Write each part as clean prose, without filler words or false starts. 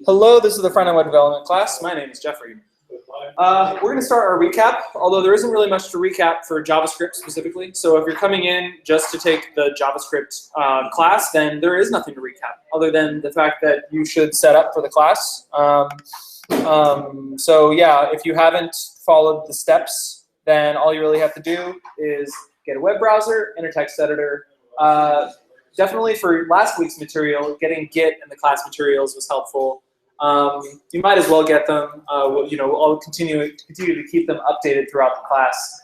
Hello, this is the front-end web development class. My name is Jeffrey. We're going to start our recap, although there isn't really much to recap for JavaScript specifically. So if you're coming in just to take the JavaScript class, then there is nothing to recap, other than the fact that you should set up for the class. So yeah, if you haven't followed the steps, then all you really have to do is get a web browser and a text editor. Definitely for last week's material, getting Git and the class materials was helpful. You might as well get them. I'll continue to keep them updated throughout the class,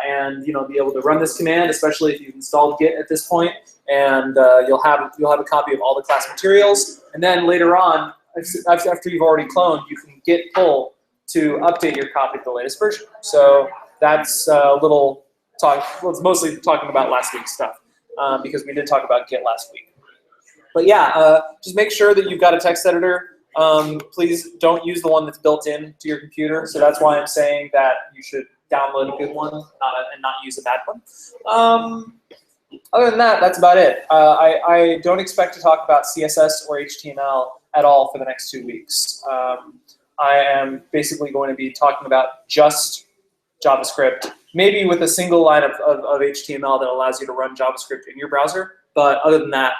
and be able to run this command, especially if you've installed Git at this point, and you'll have a copy of all the class materials. And then later on, after you've already cloned, you can git pull to update your copy to the latest version. So that's a little talk. Well, it's mostly talking about last week's stuff because we did talk about Git last week. But yeah, just make sure that you've got a text editor. Please don't use the one that's built in to your computer. So that's why I'm saying that you should download a good one and not use a bad one. Other than that, that's about it. I don't expect to talk about CSS or HTML at all for the next 2 weeks. I am basically going to be talking about just JavaScript, maybe with a single line of HTML that allows you to run JavaScript in your browser. But other than that,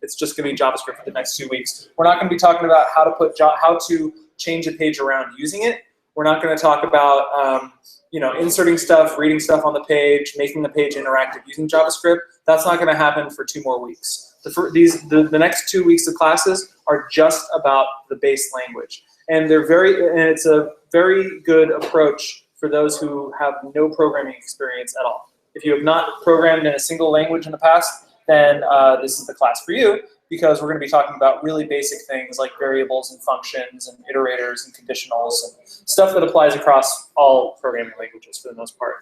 it's just going to be JavaScript for the next 2 weeks. We're not going to be talking about how to change a page around using it. We're not going to talk about inserting stuff, reading stuff on the page, making the page interactive using JavaScript. That's not going to happen for 2 more weeks. The next 2 weeks of classes are just about the base language, and it's a very good approach for those who have no programming experience at all. If you have not programmed in a single language in the past, then this is the class for you, because we're going to be talking about really basic things like variables and functions and iterators and conditionals and stuff that applies across all programming languages for the most part.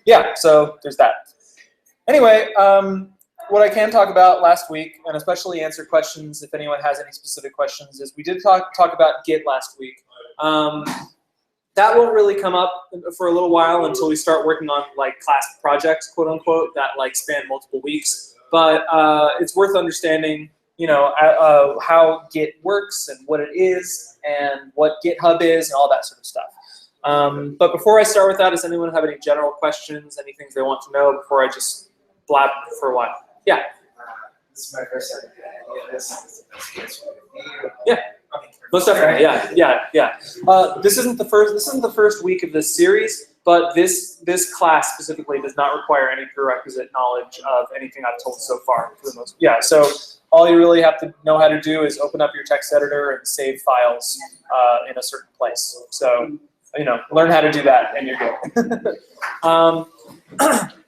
Yeah, so there's that. Anyway, what I can talk about last week, and especially answer questions if anyone has any specific questions, is we did talk about Git last week. That won't really come up for a little while until we start working on like class projects, quote unquote, that like span multiple weeks. But it's worth understanding, how Git works and what it is and what GitHub is and all that sort of stuff. But before I start with that, does anyone have any general questions, any things they want to know before I just blab for a while? Yeah. This is my first time. This is the best case for you. Yeah. Most definitely, yeah. This isn't the first week of this series, but this class specifically does not require any prerequisite knowledge of anything I've told so far. For the most, yeah. So all you really have to know how to do is open up your text editor and save files in a certain place. So learn how to do that, and you're good.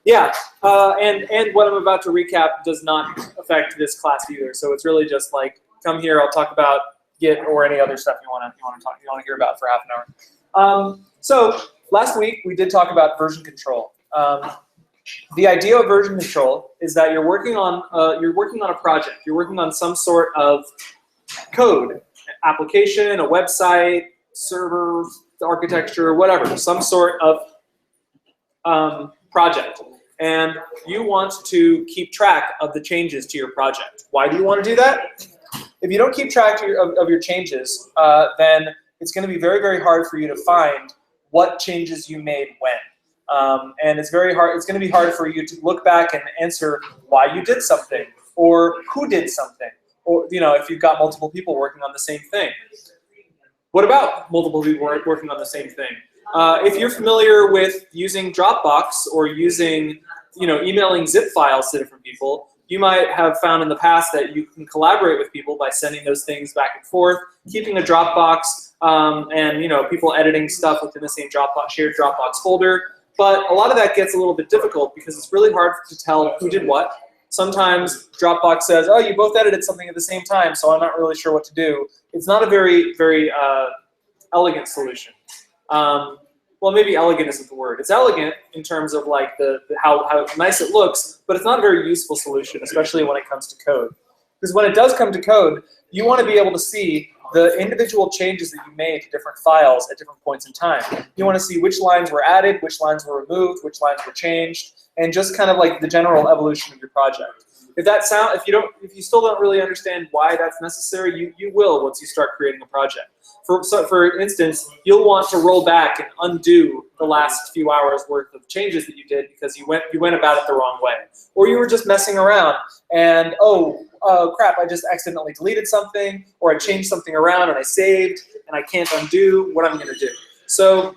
Yeah, and what I'm about to recap does not affect this class either. So it's really just like, come here, I'll talk about Git or any other stuff you want to hear about for half an hour. So last week we did talk about version control. The idea of version control is that you're working on a project. You're working on some sort of code, application, a website, server, architecture, whatever, some sort of project. And you want to keep track of the changes to your project. Why do you want to do that? If you don't keep track of your changes, then it's going to be very, very hard for you to find what changes you made when. And it's very hard. It's going to be hard for you to look back and answer why you did something or who did something. Or if you've got multiple people working on the same thing. What about multiple people working on the same thing? If you're familiar with using Dropbox or using emailing zip files to different people, you might have found in the past that you can collaborate with people by sending those things back and forth, keeping a Dropbox, and people editing stuff within the same shared Dropbox folder. But a lot of that gets a little bit difficult because it's really hard to tell who did what. Sometimes Dropbox says, "Oh, you both edited something at the same time, so I'm not really sure what to do." It's not a very, very elegant solution. Well, maybe elegant isn't the word. It's elegant in terms of like how nice it looks, but it's not a very useful solution, especially when it comes to code. Because when it does come to code, you want to be able to see the individual changes that you made to different files at different points in time. You want to see which lines were added, which lines were removed, which lines were changed, and just kind of like the general evolution of your project. if you still don't really understand why that's necessary, you will once you start creating a project. For instance, you'll want to roll back and undo the last few hours worth of changes that you did because you went about it the wrong way, or you were just messing around and oh crap, I just accidentally deleted something, or I changed something around and I saved and I can't undo. What am I going to do? So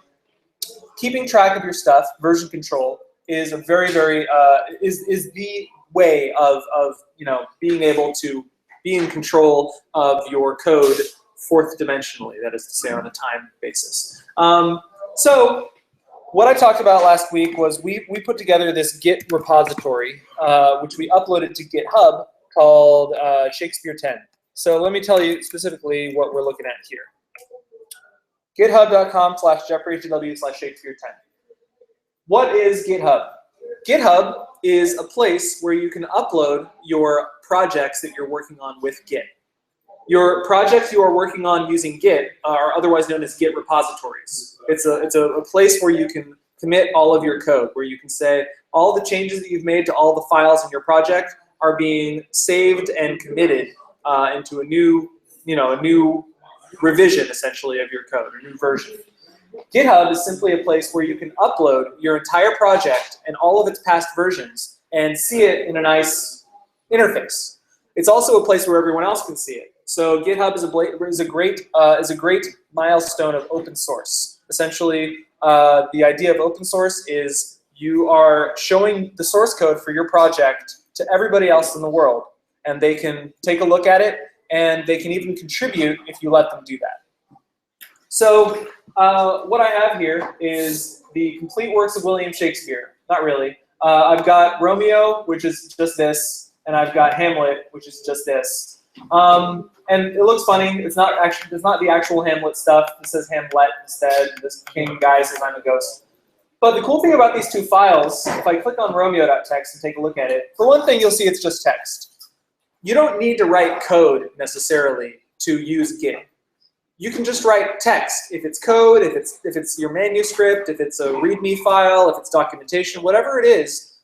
keeping track of your stuff, version control, is a very is the way of being able to be in control of your code fourth dimensionally, that is to say on a time basis. So what I talked about last week was we put together this Git repository, which we uploaded to GitHub, called Shakespeare 10. So let me tell you specifically what we're looking at here. github.com/jeffreyhw/Shakespeare10. What is GitHub? GitHub is a place where you can upload your projects that you're working on with Git. Your projects you are working on using Git are otherwise known as Git repositories. It's a place where you can commit all of your code, where you can say all the changes that you've made to all the files in your project are being saved and committed into a new revision, essentially, of your code, a new version. GitHub is simply a place where you can upload your entire project and all of its past versions and see it in a nice interface. It's also a place where everyone else can see it. So GitHub is a great milestone of open source. Essentially, the idea of open source is you are showing the source code for your project to everybody else in the world, and they can take a look at it, and they can even contribute if you let them do that. So what I have here is the complete works of William Shakespeare. Not really. I've got Romeo, which is just this, and I've got Hamlet, which is just this. And it looks funny. It's not the actual Hamlet stuff. It says Hamlet instead. This king guy says I'm a ghost. But the cool thing about these two files, if I click on romeo.txt and take a look at it, for one thing, you'll see it's just text. You don't need to write code necessarily to use Git. You can just write text. If it's code, if it's your manuscript, if it's a README file, if it's documentation, whatever it is,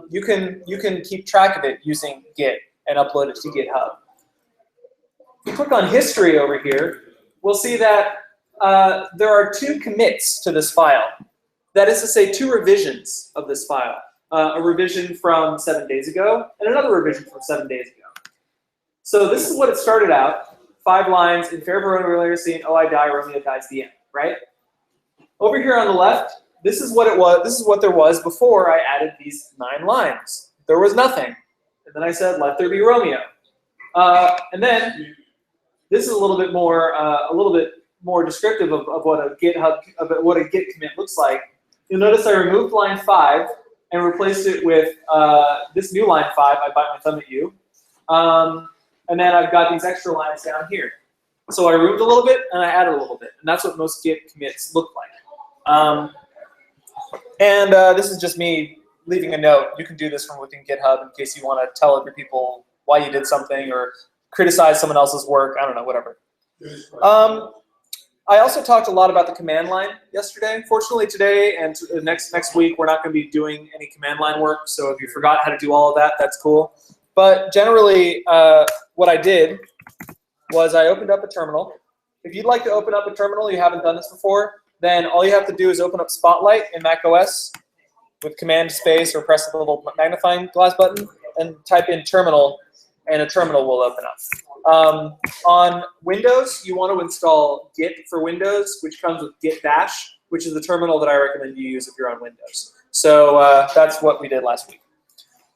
you can keep track of it using Git and upload it to GitHub. If you click on history over here, we'll see that there are 2 commits to this file. That is to say, 2 revisions of this file. A revision from 7 days ago and another revision from 7 days ago. So this is what it started out. 5 lines, in fair Romeo scene, oh I die, Romeo dies, the end, right? Over here on the left, this is what it was. This is what there was before I added these 9 lines. There was nothing. And then I said, let there be Romeo. And then this is a little bit more descriptive of what a Git commit looks like. You'll notice I removed line 5 and replaced it with this new line 5. I bite my thumb at you. And then I've got these extra lines down here. So I removed a little bit and I added a little bit. And that's what most Git commits look like. This is just me leaving a note. You can do this from within GitHub in case you want to tell other people why you did something or criticize someone else's work. I don't know, whatever. I also talked a lot about the command line yesterday. Fortunately, today and next week, we're not going to be doing any command line work. So if you forgot how to do all of that, that's cool. But generally, what I did was I opened up a terminal. If you'd like to open up a terminal, you haven't done this before, then all you have to do is open up Spotlight in macOS with Command space or press the little magnifying glass button and type in terminal, and a terminal will open up. On Windows, you want to install Git for Windows, which comes with Git Bash, which is the terminal that I recommend you use if you're on Windows. So that's what we did last week.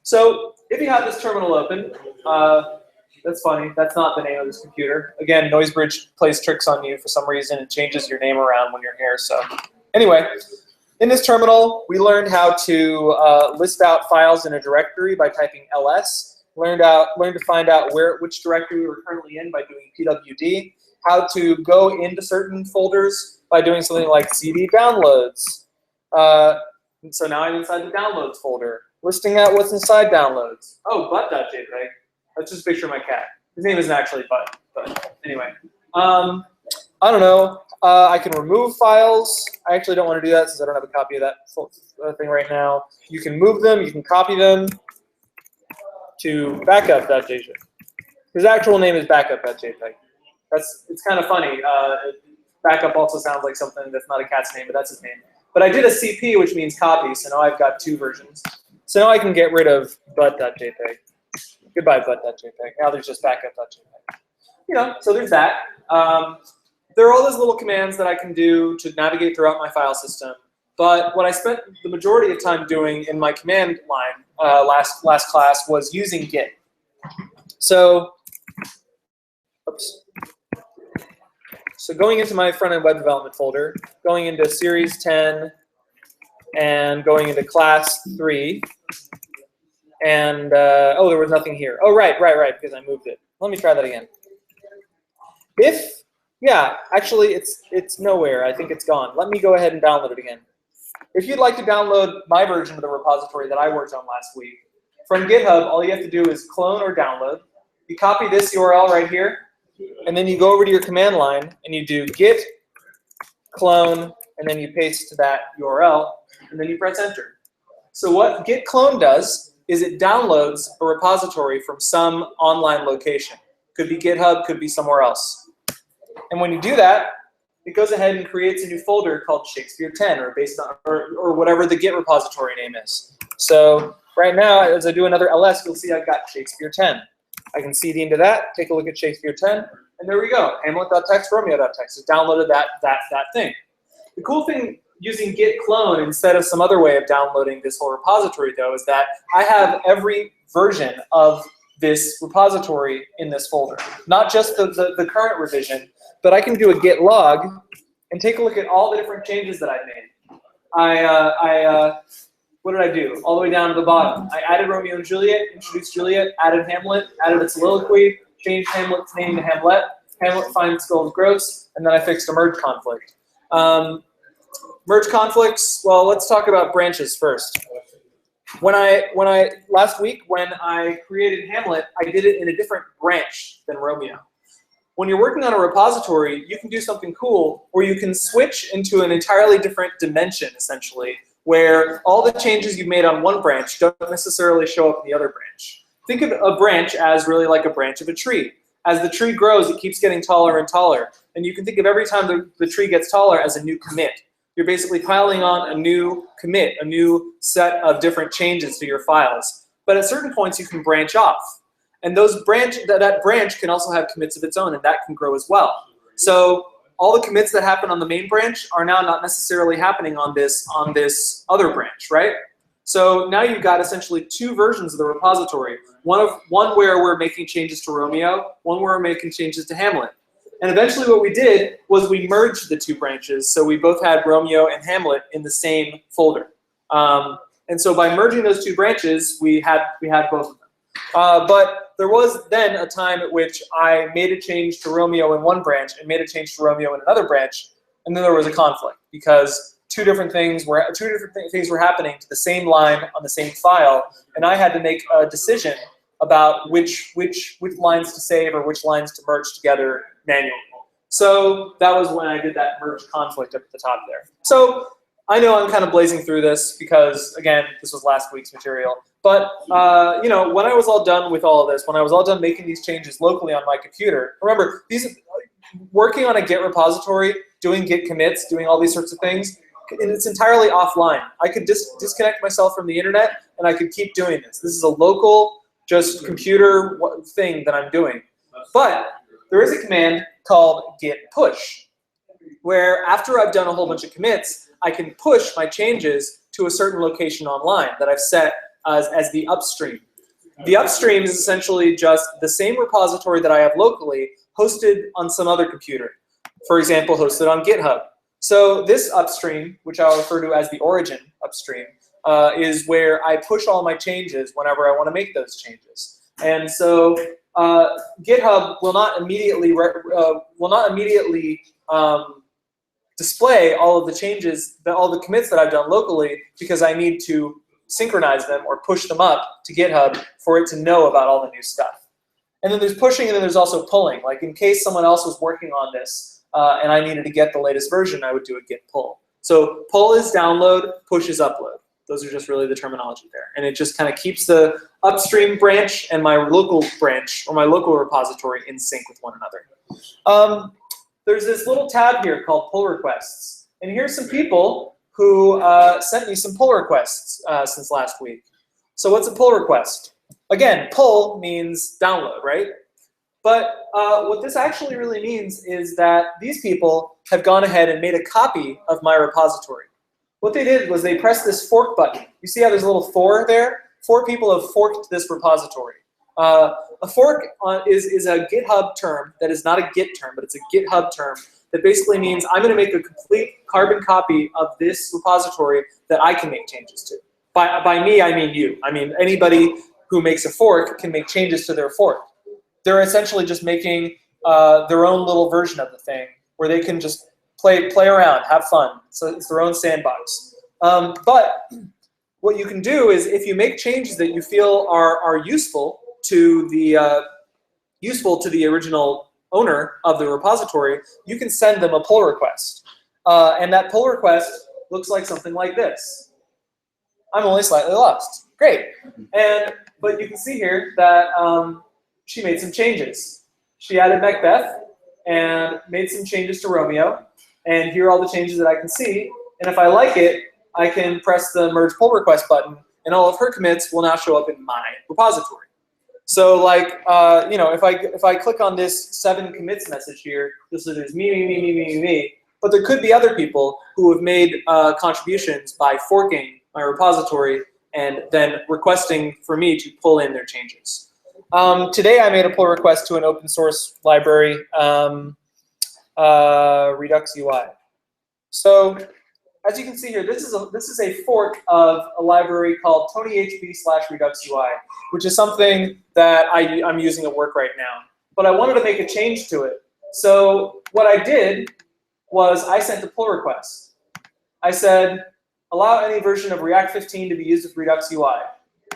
So if you have this terminal open, that's funny. That's not the name of this computer. Again, NoiseBridge plays tricks on you for some reason and changes your name around when you're here. So anyway, in this terminal, we learned how to list out files in a directory by typing ls. Learned to find out which directory we were currently in by doing pwd. How to go into certain folders by doing something like cd downloads. So now I'm inside the downloads folder. Listing out what's inside downloads. Oh, butt.jpg. That's just a picture of my cat. His name isn't actually Butt, but anyway. I don't know. I can remove files. I actually don't want to do that since I don't have a copy of that thing right now. You can move them. You can copy them. to backup.jpg. His actual name is backup.jpg. It's kind of funny. Backup also sounds like something that's not a cat's name, but that's his name. But I did a CP, which means copy, so now I've got 2 versions. So now I can get rid of butt.jpg. Goodbye, butt.jpg. Now there's just backup.jpg. You know, so there's that. There are all those little commands that I can do to navigate throughout my file system. But what I spent the majority of time doing in my command line last class was using Git. So, oops. So going into my front-end web development folder, going into series 10, and going into class 3, and oh, there was nothing here. Oh, right, because I moved it. Let me try that again. Yeah, actually, it's nowhere. I think it's gone. Let me go ahead and download it again. If you'd like to download my version of the repository that I worked on last week, from GitHub, all you have to do is clone or download. You copy this URL right here, and then you go over to your command line, and you do git clone, and then you paste that URL, and then you press enter. So what git clone does is it downloads a repository from some online location. Could be GitHub, could be somewhere else. And when you do that, it goes ahead and creates a new folder called Shakespeare 10, or based on or whatever the Git repository name is. So right now, as I do another ls, you'll see I've got Shakespeare 10. I can cd into that, take a look at Shakespeare 10, and there we go. Hamlet.txt, Romeo.txt. It downloaded that thing. The cool thing using git clone instead of some other way of downloading this whole repository, though, is that I have every version of this repository in this folder. Not just the current revision, but I can do a git log and take a look at all the different changes that I've made. What did I do? All the way down to the bottom. I added Romeo and Juliet, introduced Juliet, added Hamlet, added a soliloquy, changed Hamlet's name to Hamlet. Hamlet finds skulls gross, and then I fixed a merge conflict. Merge conflicts, well, let's talk about branches first. Last week, when I created Hamlet, I did it in a different branch than Romeo. When you're working on a repository, you can do something cool where you can switch into an entirely different dimension, essentially, where all the changes you've made on one branch don't necessarily show up in the other branch. Think of a branch as really like a branch of a tree. As the tree grows, it keeps getting taller and taller. And you can think of every time the tree gets taller as a new commit. You're basically piling on a new commit, a new set of different changes to your files. But at certain points, you can branch off. And that branch can also have commits of its own, and that can grow as well. So all the commits that happen on the main branch are now not necessarily happening on this other branch, right? So now you've got essentially 2 versions of the repository. One where we're making changes to Romeo, one where we're making changes to Hamlet. And eventually what we did was we merged the 2 branches, so we both had Romeo and Hamlet in the same folder. And so by merging those 2 branches, we had both of them. But there was then a time at which I made a change to Romeo in one branch and made a change to Romeo in another branch, and then there was a conflict because two different things were happening to the same line on the same file, and I had to make a decision about which lines to save or which lines to merge together manually. So that was when I did that merge conflict up at the top there. So I know I'm kind of blazing through this because, again, this was last week's material. But you know, when I was all done with all of this, when I was all done making these changes locally on my computer, remember, working on a Git repository, doing Git commits, doing all these sorts of things, and it's entirely offline. I could disconnect myself from the internet, and I could keep doing this. This is a local, just computer thing that I'm doing. But there is a command called git push, where after I've done a whole bunch of commits, I can push my changes to a certain location online that I've set as the upstream. The upstream is essentially just the same repository that I have locally hosted on some other computer. For example, hosted on GitHub. So this upstream, which I'll refer to as the origin upstream, is where I push all my changes whenever I want to make those changes. And so GitHub will not immediately display all of the changes, all the commits that I've done locally, because I need to synchronize them or push them up to GitHub for it to know about all the new stuff. And then there's pushing, and then there's also pulling. Like in case someone else was working on this and I needed to get the latest version, I would do a git pull. So pull is download, push is upload. Those are just really the terminology there. And it just kind of keeps the upstream branch and my local branch, or my local repository, in sync with one another. There's this little tab here called pull requests. And here's some people who sent me some pull requests since last week. So what's a pull request? Again, pull means download, right? But what this actually really means is that these people have gone ahead and made a copy of my repository. What they did was they pressed this fork button. You see how there's a little 4 there? 4 people have forked this repository. A fork is a GitHub term that is not a Git term, but it's a GitHub term that basically means I'm going to make a complete carbon copy of this repository that I can make changes to. By me, I mean you. I mean anybody who makes a fork can make changes to their fork. They're essentially just making their own little version of the thing where they can just play around, have fun. So it's their own sandbox. But what you can do is if you make changes that you feel are useful to the original owner of the repository, you can send them a pull request. And that pull request looks like something like this. I'm only slightly lost. Great. But you can see here that she made some changes. She added Macbeth and made some changes to Romeo. And here are all the changes that I can see. And if I like it, I can press the merge pull request button, and all of her commits will now show up in my repository. So like, if I click on this 7 commits message here, you'll see there's me. But there could be other people who have made contributions by forking my repository and then requesting for me to pull in their changes. Today I made a pull request to an open source library, Redux UI. So as you can see here, this is a fork of a library called TonyHB/Redux UI, which is something that I'm using at work right now. But I wanted to make a change to it. So what I did was I sent a pull request. I said, allow any version of React 15 to be used with Redux UI.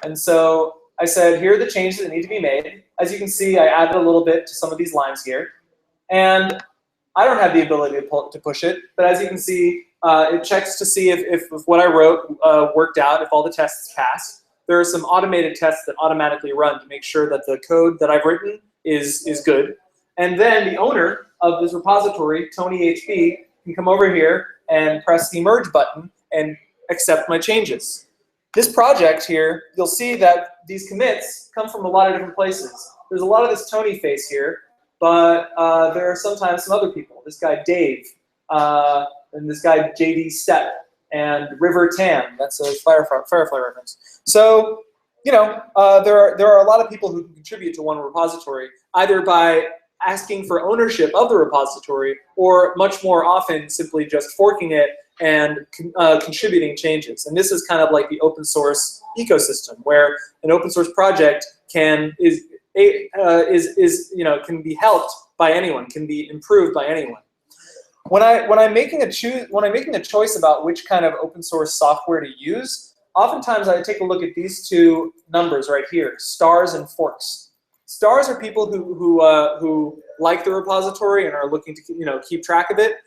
And so I said, here are the changes that need to be made. As you can see, I added a little bit to some of these lines here. And I don't have the ability to push it, but as you can see, it checks to see if what I wrote worked out, if all the tests passed. There are some automated tests that automatically run to make sure that the code that I've written is good. And then the owner of this repository, TonyHB, can come over here and press the merge button and accept my changes. This project here, you'll see that these commits come from a lot of different places. There's a lot of this Tony face here, but there are sometimes some other people. This guy Dave, and this guy JD Step, and River Tam. That's a Firefly reference. So, there are a lot of people who can contribute to one repository, either by asking for ownership of the repository, or much more often simply just forking it and contributing changes. And this is kind of like the open source ecosystem, where an open source project can be helped by anyone, can be improved by anyone. When I'm making a choice about which kind of open source software to use, oftentimes I take a look at these 2 numbers right here, stars and forks. Stars are people who like the repository and are looking to keep track of it.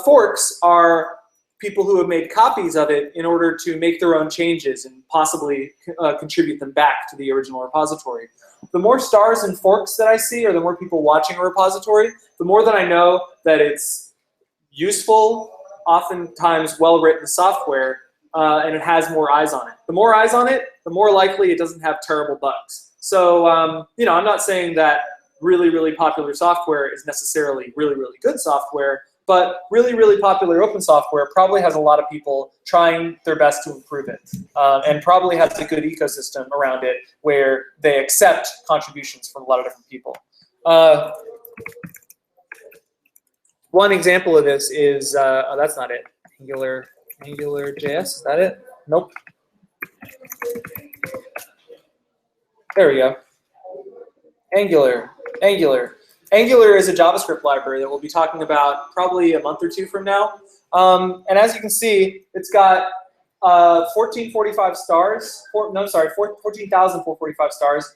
Forks are people who have made copies of it in order to make their own changes and possibly contribute them back to the original repository. The more stars and forks that I see, or the more people watching a repository, the more that I know that it's useful, oftentimes well-written software, and it has more eyes on it. The more eyes on it, the more likely it doesn't have terrible bugs. So, I'm not saying that really, really popular software is necessarily really, really good software, but really, really popular open software probably has a lot of people trying their best to improve it, and probably has a good ecosystem around it where they accept contributions from a lot of different people. One example of this is, oh, that's not it, Angular.js, is that it? Nope. There we go. Angular. Angular is a JavaScript library that we'll be talking about probably a month or 2 from now. And as you can see, it's got 1445 stars. 14,445 stars.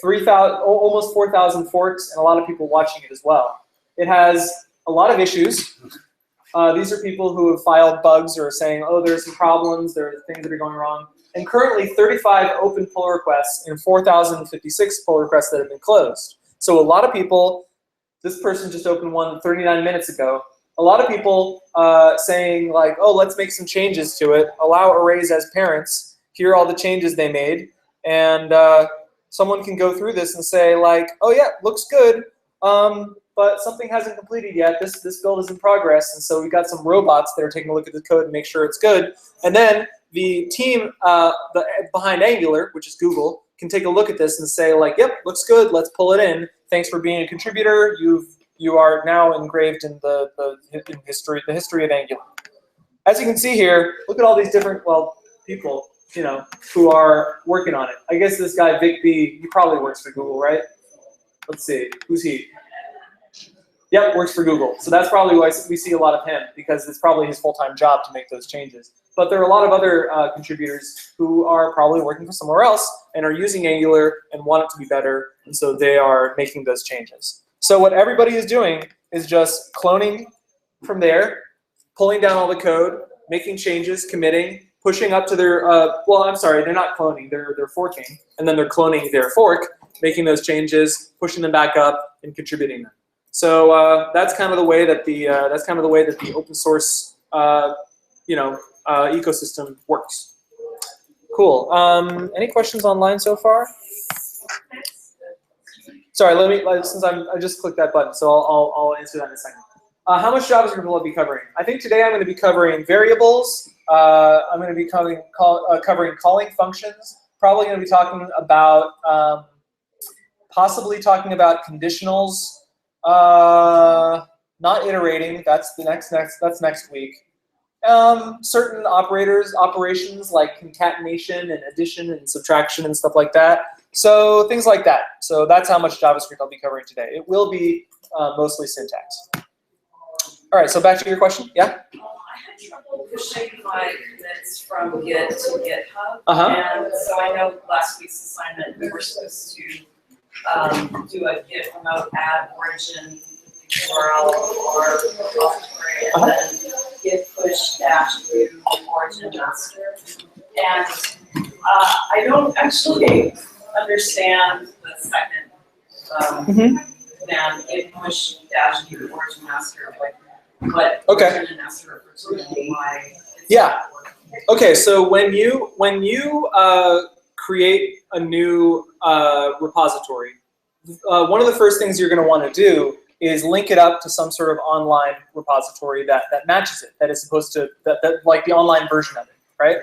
3,000, almost 4,000 forks, and a lot of people watching it as well. It has a lot of issues. These are people who have filed bugs or saying, oh, there's some problems, there are things that are going wrong. And currently 35 open pull requests and 4,056 pull requests that have been closed. So a lot of people, this person just opened one 39 minutes ago, a lot of people saying like, oh, let's make some changes to it, allow arrays as parents, here are all the changes they made, and someone can go through this and say like, oh yeah, looks good, but something hasn't completed yet. This build is in progress, and so we've got some robots that are taking a look at the code and make sure it's good. And then the team behind Angular, which is Google, can take a look at this and say like, yep, looks good. Let's pull it in. Thanks for being a contributor. You are now engraved in the history of Angular. As you can see here, look at all these different people who are working on it. I guess this guy Vic B, he probably works for Google, right? Let's see, who's he? Yep, works for Google. So that's probably why we see a lot of him, because it's probably his full-time job to make those changes. But there are a lot of other contributors who are probably working for somewhere else and are using Angular and want it to be better, and so they are making those changes. So what everybody is doing is just cloning from there, pulling down all the code, making changes, committing, pushing up to their, well, I'm sorry, they're not cloning, they're forking, and then they're cloning their fork, making those changes, pushing them back up, and contributing them. So that's kind of the way that the open source ecosystem works. Cool. Any questions online so far? Sorry, since I just clicked that button, so I'll answer that in a second. How much JavaScript will I be covering? I think today I'm going to be covering variables. I'm going to be covering calling functions. Probably going to be talking about possibly talking about conditionals. Not iterating. That's next week. Certain operations like concatenation and addition and subtraction and stuff like that. So things like that. So that's how much JavaScript I'll be covering today. It will be mostly syntax. All right. So back to your question. Yeah. I had trouble pushing my commits from Git to GitHub, and so I know last week's assignment we were supposed to do a Git remote add origin URL or repository, and then Git push -u origin master. And I don't actually understand the second command, Git push -u origin master, like what origin master refers to and why. Yeah. Okay. So when you create a new repository, one of the first things you're going to want to do is link it up to some sort of online repository that matches it, that is supposed to, that like the online version of it, right?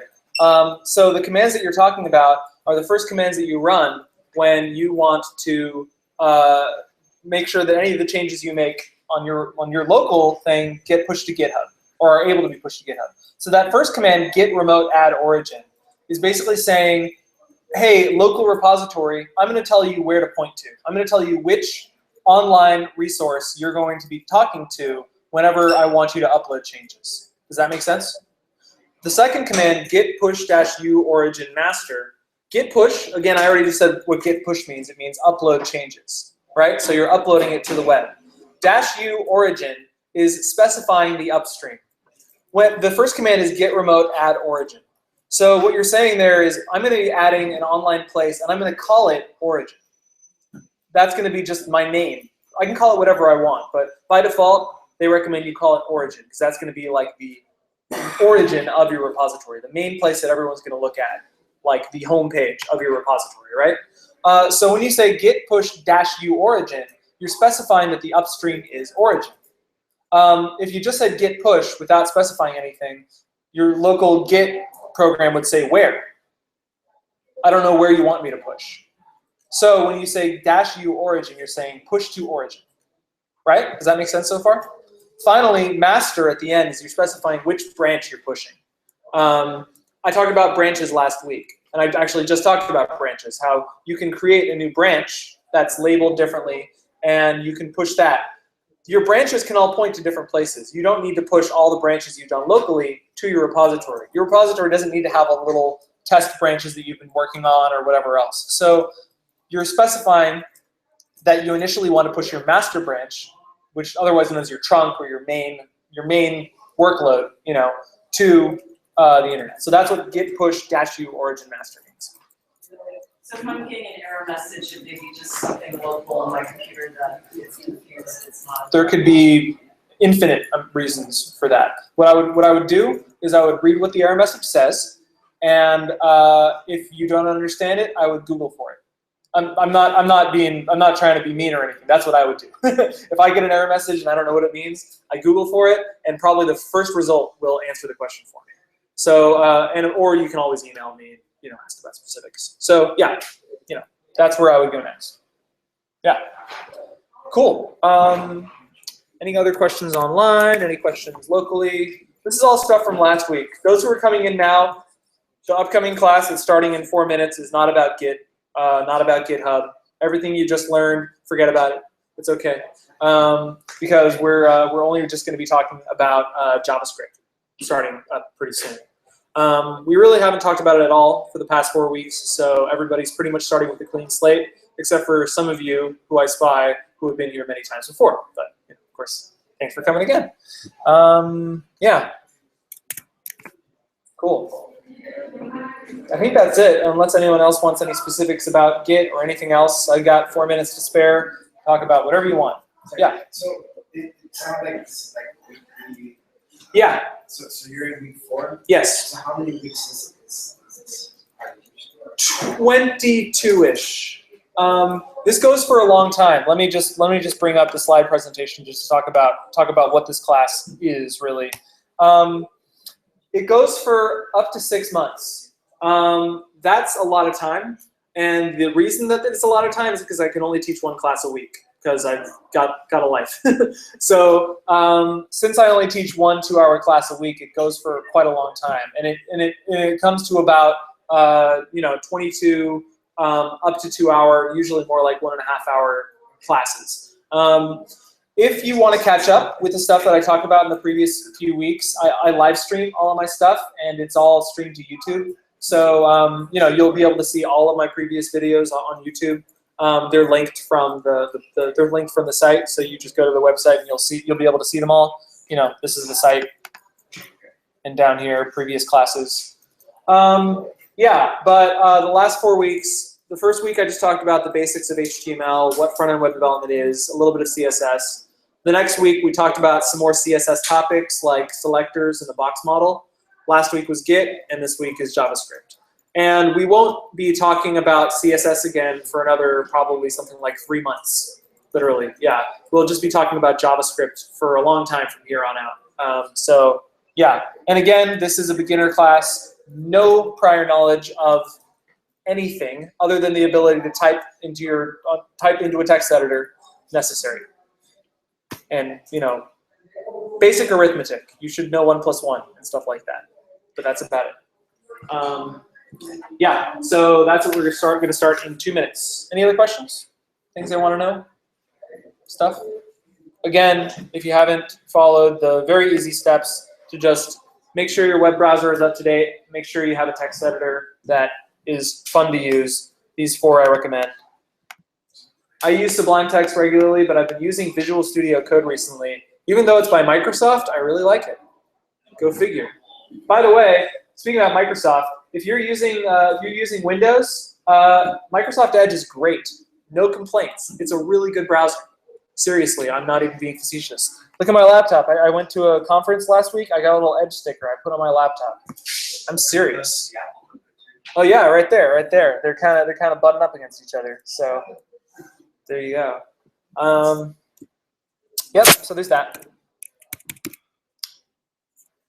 So the commands that you're talking about are the first commands that you run when you want to make sure that any of the changes you make on your local thing get pushed to GitHub or are able to be pushed to GitHub. So that first command, git remote add origin, is basically saying, hey, local repository, I'm going to tell you where to point to. I'm going to tell you which online resource you're going to be talking to whenever I want you to upload changes. Does that make sense? The second command, git push -u origin master. Git push, again, I already just said what git push means. It means upload changes, right? So you're uploading it to the web. -u origin is specifying the upstream. When the first command is git remote add origin. So what you're saying there is I'm going to be adding an online place, and I'm going to call it origin. That's going to be just my name. I can call it whatever I want, but by default, they recommend you call it origin, because that's going to be like the origin of your repository, the main place that everyone's going to look at, like the home page of your repository, right? So when you say git push -u origin, you're specifying that the upstream is origin. If you just said git push without specifying anything, your local Git program would say where. I don't know where you want me to push. So when you say -u origin, you're saying push to origin, right? Does that make sense so far? Finally, master at the end is you're specifying which branch you're pushing. I talked about branches last week, and I actually just talked about branches, how you can create a new branch that's labeled differently, and you can push that. Your branches can all point to different places. You don't need to push all the branches you've done locally to your repository. Your repository doesn't need to have a little test branches that you've been working on or whatever else. So you're specifying that you initially want to push your master branch, which otherwise known as your trunk or your main your main workload, to the internet. So that's what git push -u origin master means. So if I'm getting an error message, it may be just something local on my computer that gets confused. It's not. There could be infinite reasons for that. What I would do is I would read what the error message says, and if you don't understand it, I would Google for it. I'm not trying to be mean or anything. That's what I would do. If I get an error message and I don't know what it means, I Google for it, and probably the first result will answer the question for me. So or you can always email me, ask about specifics. So yeah, that's where I would go next. Yeah, cool. Any other questions online? Any questions locally? This is all stuff from last week. Those who are coming in now, the upcoming class that's starting in 4 minutes is not about Git, not about GitHub. Everything you just learned, forget about it. It's okay, because we're only just going to be talking about JavaScript starting up pretty soon. We really haven't talked about it at all for the past 4 weeks, so everybody's pretty much starting with a clean slate, except for some of you who I spy who have been here many times before. But of course, thanks for coming again. Yeah, cool. I think that's it, unless anyone else wants any specifics about Git or anything else. I got 4 minutes to spare. Talk about whatever you want. Yeah. So it sounds like it's like week. Yeah. So you're in week 4? Yes. So how many weeks is this? 22-ish. This goes for a long time. Let me just bring up the slide presentation just to talk about what this class is really. It goes for up to 6 months. That's a lot of time, and the reason that it's a lot of time is because I can only teach 1 class a week because I've got a life. So since I only teach 1 2-hour class a week, it goes for quite a long time, and it comes to about 22 up to 2-hour, usually more like 1.5-hour classes. If you want to catch up with the stuff that I talked about in the previous few weeks, I live stream all of my stuff, and it's all streamed to YouTube. So you'll be able to see all of my previous videos on YouTube. They're linked from the site, so you just go to the website and you'll be able to see them all. This is the site, and down here previous classes. Yeah, but the last 4 weeks. The first week I just talked about the basics of HTML, what front-end web development is, a little bit of CSS. The next week we talked about some more CSS topics like selectors and the box model. Last week was Git, and this week is JavaScript. And we won't be talking about CSS again for another probably something like 3 months, literally. Yeah, we'll just be talking about JavaScript for a long time from here on out. So yeah, and again, this is a beginner class. No prior knowledge of anything other than the ability to type into a text editor necessary. And basic arithmetic. You should know 1 + 1 and stuff like that. But that's about it. Yeah, so that's what we're going to start in 2 minutes. Any other questions? Things I want to know? Stuff? Again, if you haven't followed the very easy steps to just make sure your web browser is up to date, make sure you have a text editor that is fun to use. These 4 I recommend. I use Sublime Text regularly, but I've been using Visual Studio Code recently. Even though it's by Microsoft, I really like it. Go figure. By the way, speaking about Microsoft, if you're using Windows, Microsoft Edge is great. No complaints. It's a really good browser. Seriously, I'm not even being facetious. Look at my laptop. I went to a conference last week. I got a little Edge sticker I put on my laptop. I'm serious. Oh yeah, right there, right there. They're kind of buttoned up against each other. So there you go. Yep. So there's that.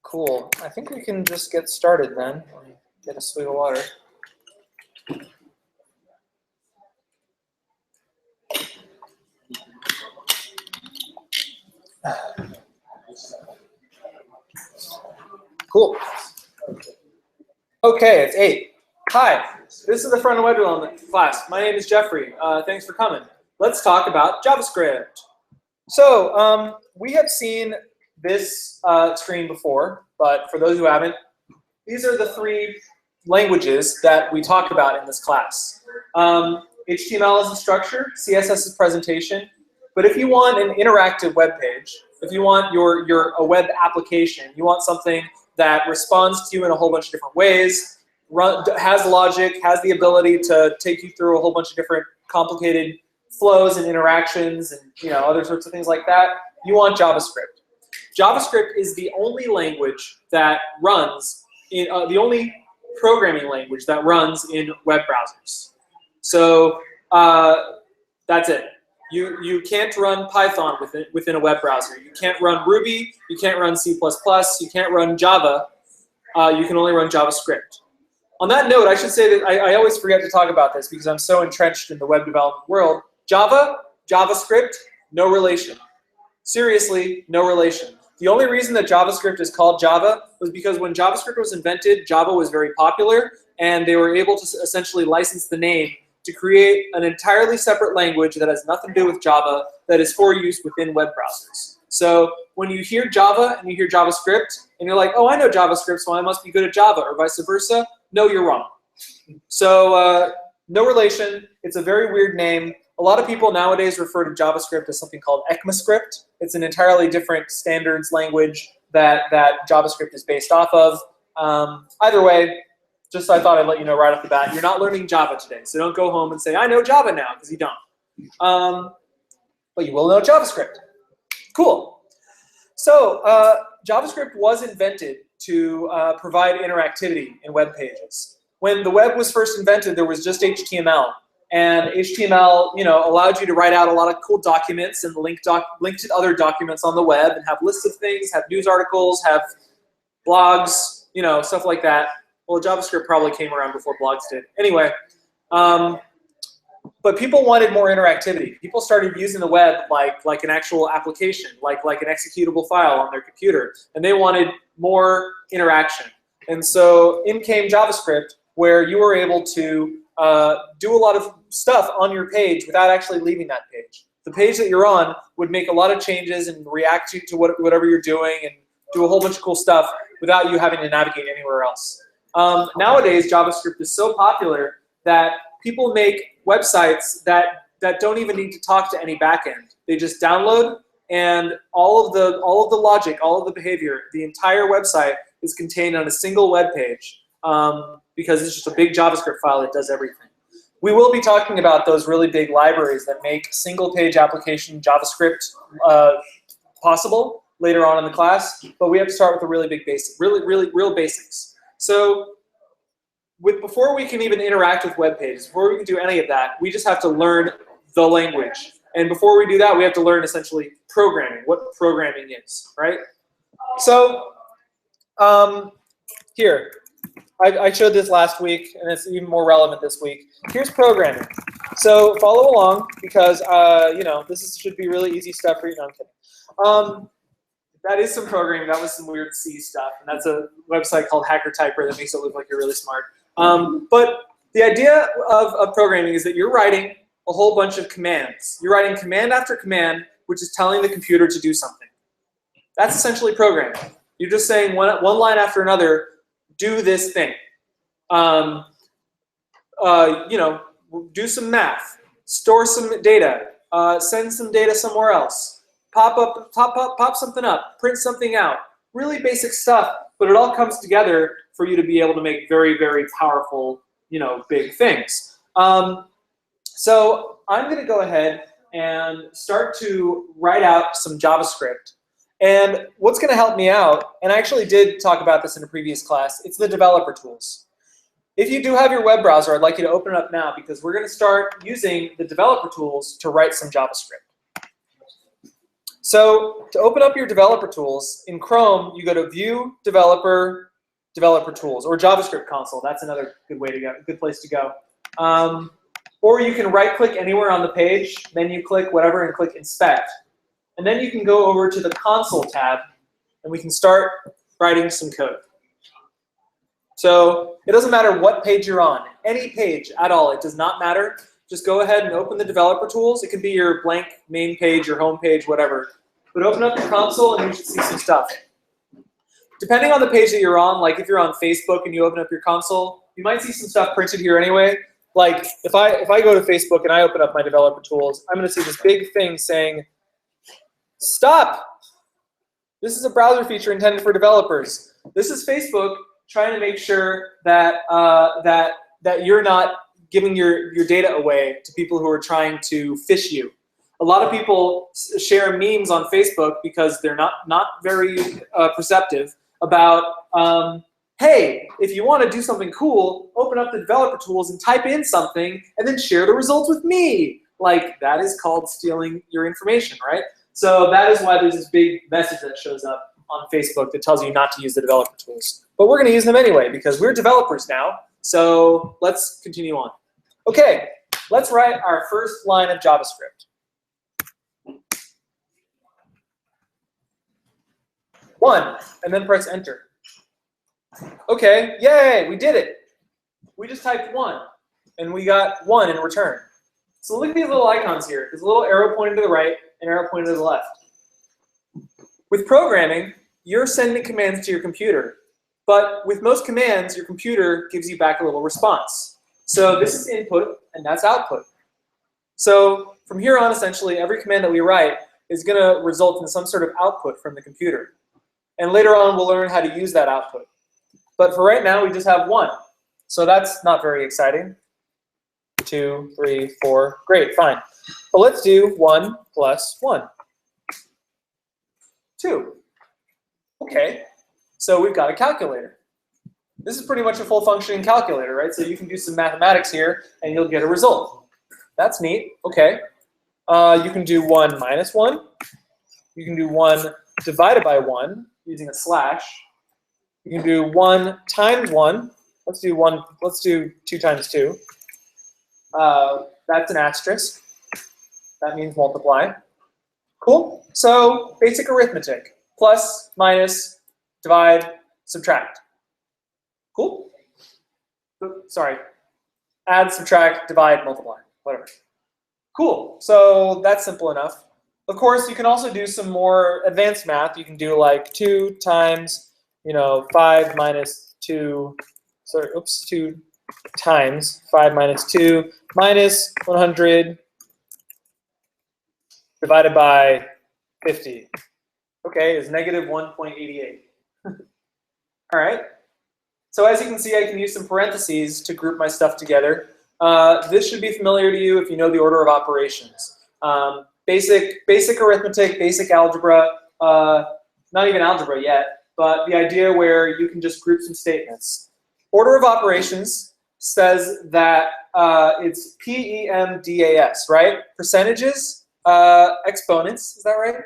Cool. I think we can just get started then. Get a swig of water. Cool. Okay, it's 8. Hi, this is the front-end web development class. My name is Jeffrey. Thanks for coming. Let's talk about JavaScript. So we have seen this screen before, but for those who haven't, these are the 3 languages that we talk about in this class. HTML is the structure, CSS is presentation, But if you want an interactive web page, if you want a web application, you want something that responds to you in a whole bunch of different ways, has logic, has the ability to take you through a whole bunch of different complicated flows and interactions and other sorts of things like that, you want JavaScript. JavaScript is the only language that runs in the only programming language that runs in web browsers. So that's it. You can't run Python within a web browser. You can't run Ruby. You can't run C++. You can't run Java. You can only run JavaScript. On that note, I should say that I always forget to talk about this because I'm so entrenched in the web development world. Java, JavaScript, no relation. Seriously, no relation. The only reason that JavaScript is called Java was because when JavaScript was invented, Java was very popular, and they were able to essentially license the name to create an entirely separate language that has nothing to do with Java that is for use within web browsers. So when you hear Java and you hear JavaScript, and you're like, oh, I know JavaScript, so I must be good at Java, or vice versa, no, you're wrong. So no relation. It's a very weird name. A lot of people nowadays refer to JavaScript as something called ECMAScript. It's an entirely different standards language that JavaScript is based off of. Either way, just I thought I'd let you know right off the bat, you're not learning Java today. So don't go home and say, I know Java now, because you don't. But you will know JavaScript. Cool. So JavaScript was invented to provide interactivity in web pages. When the web was first invented, there was just HTML. And HTML, allowed you to write out a lot of cool documents and link to other documents on the web and have lists of things, have news articles, have blogs, stuff like that. Well, JavaScript probably came around before blogs did. Anyway, but people wanted more interactivity. People started using the web like an actual application, like an executable file on their computer, and they wanted more interaction. And so in came JavaScript, where you were able to do a lot of stuff on your page without actually leaving that page. The page that you're on would make a lot of changes and react to whatever you're doing and do a whole bunch of cool stuff without you having to navigate anywhere else. Nowadays, JavaScript is so popular that people make websites that don't even need to talk to any backend. They just download, and all of the logic, all of the behavior, the entire website is contained on a single web page because it's just a big JavaScript file that does everything. We will be talking about those really big libraries that make single-page application JavaScript possible later on in the class, but we have to start with the really big basics, real basics. So before we can even interact with web pages, before we can do any of that, we just have to learn the language. And before we do that, we have to learn essentially programming, what programming is, right? So here, I showed this last week, and it's even more relevant this week. Here's programming. So follow along, because this should be really easy stuff for you. No, I'm kidding. That is some programming. That was some weird C stuff, and that's a website called Hacker Typer that makes it look like you're really smart. But the idea of programming is that you're writing a whole bunch of commands. You're writing command after command, which is telling the computer to do something. That's essentially programming. You're just saying one line after another, do this thing. Do some math, store some data, send some data somewhere else, pop something up, print something out. Really basic stuff, but it all comes together for you to be able to make very, very powerful, big things. So I'm going to go ahead and start to write out some JavaScript. And what's going to help me out, and I actually did talk about this in a previous class, it's the developer tools. If you do have your web browser, I'd like you to open it up now, because we're going to start using the developer tools to write some JavaScript. So to open up your developer tools, in Chrome, you go to View, Developer, Developer Tools, or JavaScript Console. That's another good way to go, good place to go. Or you can right-click anywhere on the page, menu-click, whatever, and click Inspect. And then you can go over to the Console tab, and we can start writing some code. So it doesn't matter what page you're on, any page at all. It does not matter. Just go ahead and open the developer tools. It can be your blank main page, your home page, whatever. But open up the console, and you should see some stuff. Depending on the page that you're on, like if you're on Facebook and you open up your console, you might see some stuff printed here anyway. Like if I go to Facebook and I open up my developer tools, I'm going to see this big thing saying, "Stop! This is a browser feature intended for developers." This is Facebook trying to make sure that that you're not giving your data away to people who are trying to phish you. A lot of people share memes on Facebook because they're not very perceptive about, hey, if you want to do something cool, open up the developer tools and type in something and then share the results with me. Like, that is called stealing your information, right? So that is why there's this big message that shows up on Facebook that tells you not to use the developer tools. But we're going to use them anyway because we're developers now. So let's continue on. Okay, let's write our first line of JavaScript. 1, and then press enter. Okay, yay, we did it. We just typed 1, and we got 1 in return. So look at these little icons here. There's a little arrow pointing to the right, and arrow pointing to the left. With programming, you're sending commands to your computer. But with most commands, your computer gives you back a little response. So this is input, and that's output. So from here on, essentially, every command that we write is going to result in some sort of output from the computer. And later on, we'll learn how to use that output. But for right now, we just have 1. So that's not very exciting. 2, 3, 4. Great, fine. But let's do 1 plus 1. 2. Okay. So we've got a calculator. This is pretty much a full functioning calculator, right? So you can do some mathematics here, and you'll get a result. That's neat. Okay. You can do 1 minus 1. You can do 1 divided by 1 using a slash. You can do 1 times 1. Let's do 1. Let's do 2 times 2. That's an asterisk. That means multiply. Cool. So basic arithmetic: plus, minus, divide, subtract. Cool. Sorry. Add, subtract, divide, multiply. Whatever. Cool. So that's simple enough. Of course, you can also do some more advanced math. You can do like 2 times, 5 minus 2. Sorry, oops, 2 times 5 minus 2 minus 100 divided by 50. Okay, is negative 1.88. All right. So as you can see, I can use some parentheses to group my stuff together. This should be familiar to you if you know the order of operations. Basic arithmetic, basic algebra, not even algebra yet, but the idea where you can just group some statements. Order of operations says that it's PEMDAS, right? Percentages, exponents, is that right?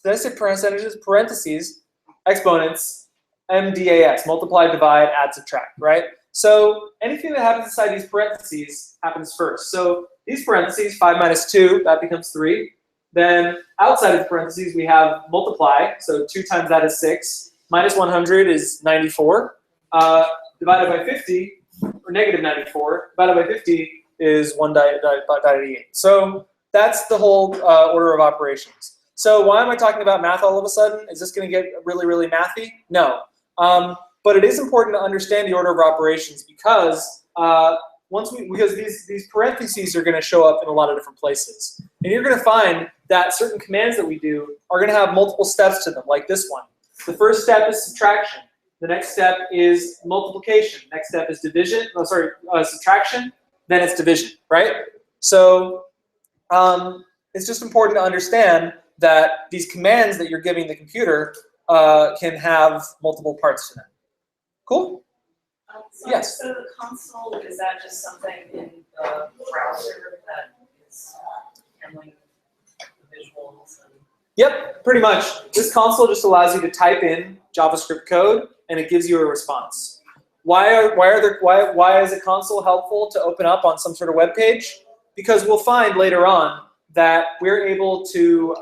Did I say percentages? Parentheses, exponents, MDAS, multiply, divide, add, subtract, right? So anything that happens inside these parentheses happens first. So these parentheses, 5 minus 2, that becomes 3. Then outside of the parentheses, we have multiply. So 2 times that is 6. Minus 100 is 94. Divided by 50, or negative 94, divided by 50 is 1.88. So that's the whole order of operations. So why am I talking about math all of a sudden? Is this going to get really, really mathy? No. But it is important to understand the order of operations because these parentheses are going to show up in a lot of different places. And you're going to find that certain commands that we do are going to have multiple steps to them, like this one. The first step is subtraction. The next step is multiplication. Next step is division. Oh, sorry, subtraction. Then it's division, right? So it's just important to understand that these commands that you're giving the computer can have multiple parts to them. Cool? Yes? So the console, is that just something in the browser that is handling the visuals? Yep, pretty much. This console just allows you to type in JavaScript code, and it gives you a response. Why is a console helpful to open up on some sort of web page? Because we'll find later on that we're able to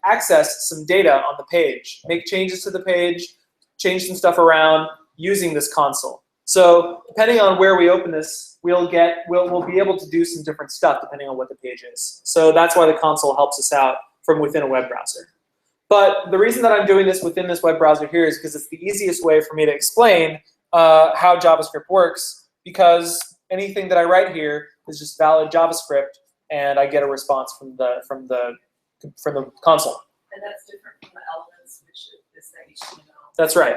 access some data on the page, make changes to the page, change some stuff around using this console. So depending on where we open this, we'll be able to do some different stuff depending on what the page is. So that's why the console helps us out from within a web browser. But the reason that I'm doing this within this web browser here is because it's the easiest way for me to explain how JavaScript works because anything that I write here is just valid JavaScript, and I get a response from the console. And that's different from the elements, which is the HTML. That's right.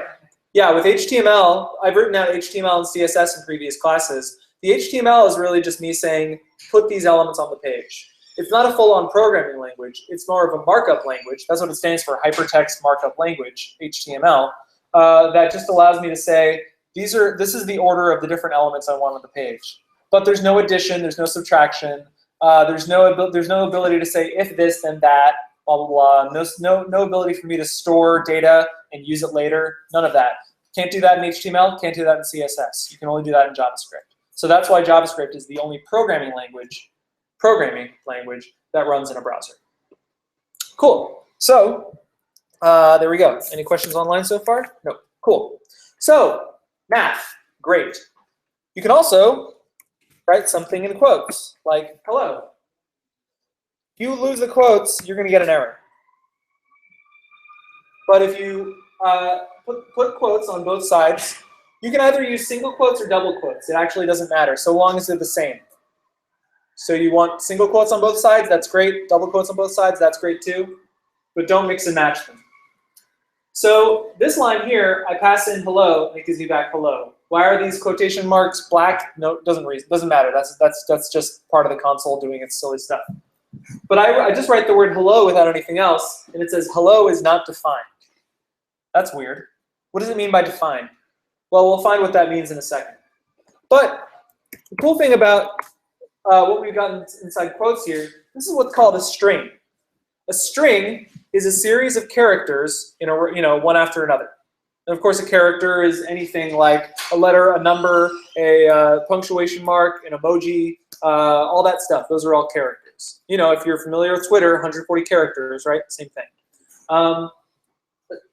Yeah, with HTML, I've written out HTML and CSS in previous classes. The HTML is really just me saying, put these elements on the page. It's not a full-on programming language. It's more of a markup language. That's what it stands for, Hypertext Markup Language, HTML. That just allows me to say, this is the order of the different elements I want on the page. But there's no addition, there's no subtraction, there's no ability to say if this, then that, blah, blah, blah. No ability for me to store data and use it later, none of that. Can't do that in HTML, can't do that in CSS. You can only do that in JavaScript. So that's why JavaScript is the only programming language that runs in a browser. Cool. So there we go. Any questions online so far? No. Cool. So math, great. You can also write something in quotes, like hello. If you lose the quotes, you're going to get an error. But if you put quotes on both sides, you can either use single quotes or double quotes. It actually doesn't matter, so long as they're the same. So you want single quotes on both sides, that's great. Double quotes on both sides, that's great too. But don't mix and match them. So this line here, I pass in hello, and it gives me back hello. Why are these quotation marks black? No, doesn't matter. That's just part of the console doing its silly stuff. But I just write the word hello without anything else, and it says hello is not defined. That's weird. What does it mean by defined? Well, we'll find what that means in a second. But the cool thing about what we've got inside quotes here, this is what's called a string. A string is a series of characters, one after another. And of course, a character is anything like a letter, a number, a punctuation mark, an emoji, all that stuff. Those are all characters. If you're familiar with Twitter, 140 characters, right? Same thing.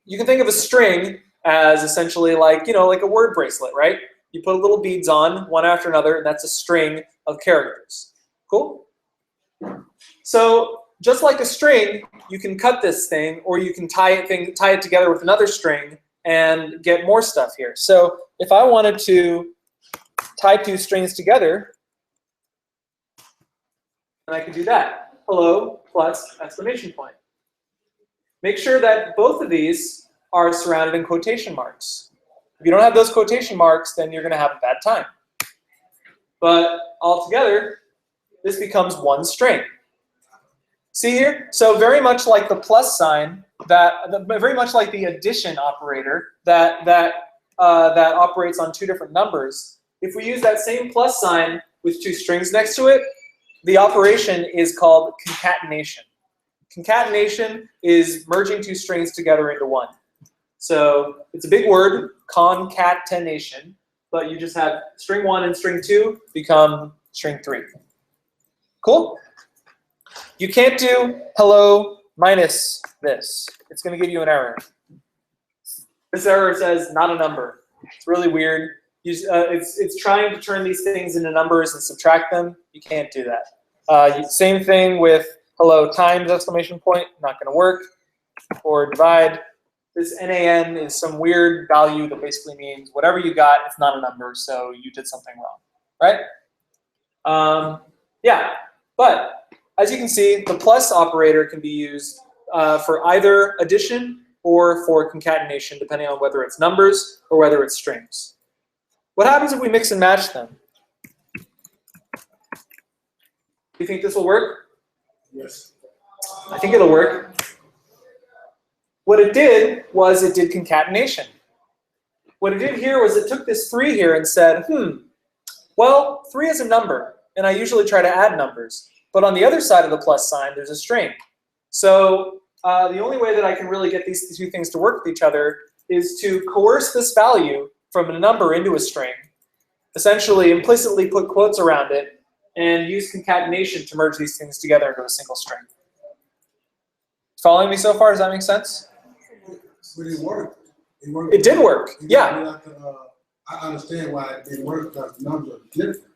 You can think of a string as essentially like a word bracelet, right? You put little beads on one after another, and that's a string of characters. Cool? So just like a string, you can cut this thing, or you can tie it together with another string and get more stuff here. So if I wanted to tie two strings together, then I could do that. Hello plus exclamation point. Make sure that both of these are surrounded in quotation marks. If you don't have those quotation marks, then you're going to have a bad time. But altogether, this becomes one string. See here? So very much like the plus sign, very much like the addition operator that operates on two different numbers. If we use that same plus sign with two strings next to it, the operation is called concatenation. Concatenation is merging two strings together into one. So it's a big word, concatenation, but you just have string 1 and string 2 become string 3. Cool? You can't do hello minus this. It's going to give you an error. This error says not a number. It's really weird. It's trying to turn these things into numbers and subtract them. You can't do that. Same thing with hello times exclamation point. Not going to work. Or divide. This NaN is some weird value that basically means whatever you got, it's not a number, so you did something wrong, right? Yeah, but as you can see, the plus operator can be used for either addition or for concatenation, depending on whether it's numbers or whether it's strings. What happens if we mix and match them? Do you think this will work? Yes. I think it'll work. What it did was it did concatenation. What it did here was it took this 3 here and said, well, 3 is a number, and I usually try to add numbers. But on the other side of the plus sign, there's a string. So the only way that I can really get these two things to work with each other is to coerce this value from a number into a string, essentially implicitly put quotes around it, and use concatenation to merge these things together into a single string. Following me so far? Does that make sense? But it worked. It did work, yeah. I understand why it didn't work because the numbers are different.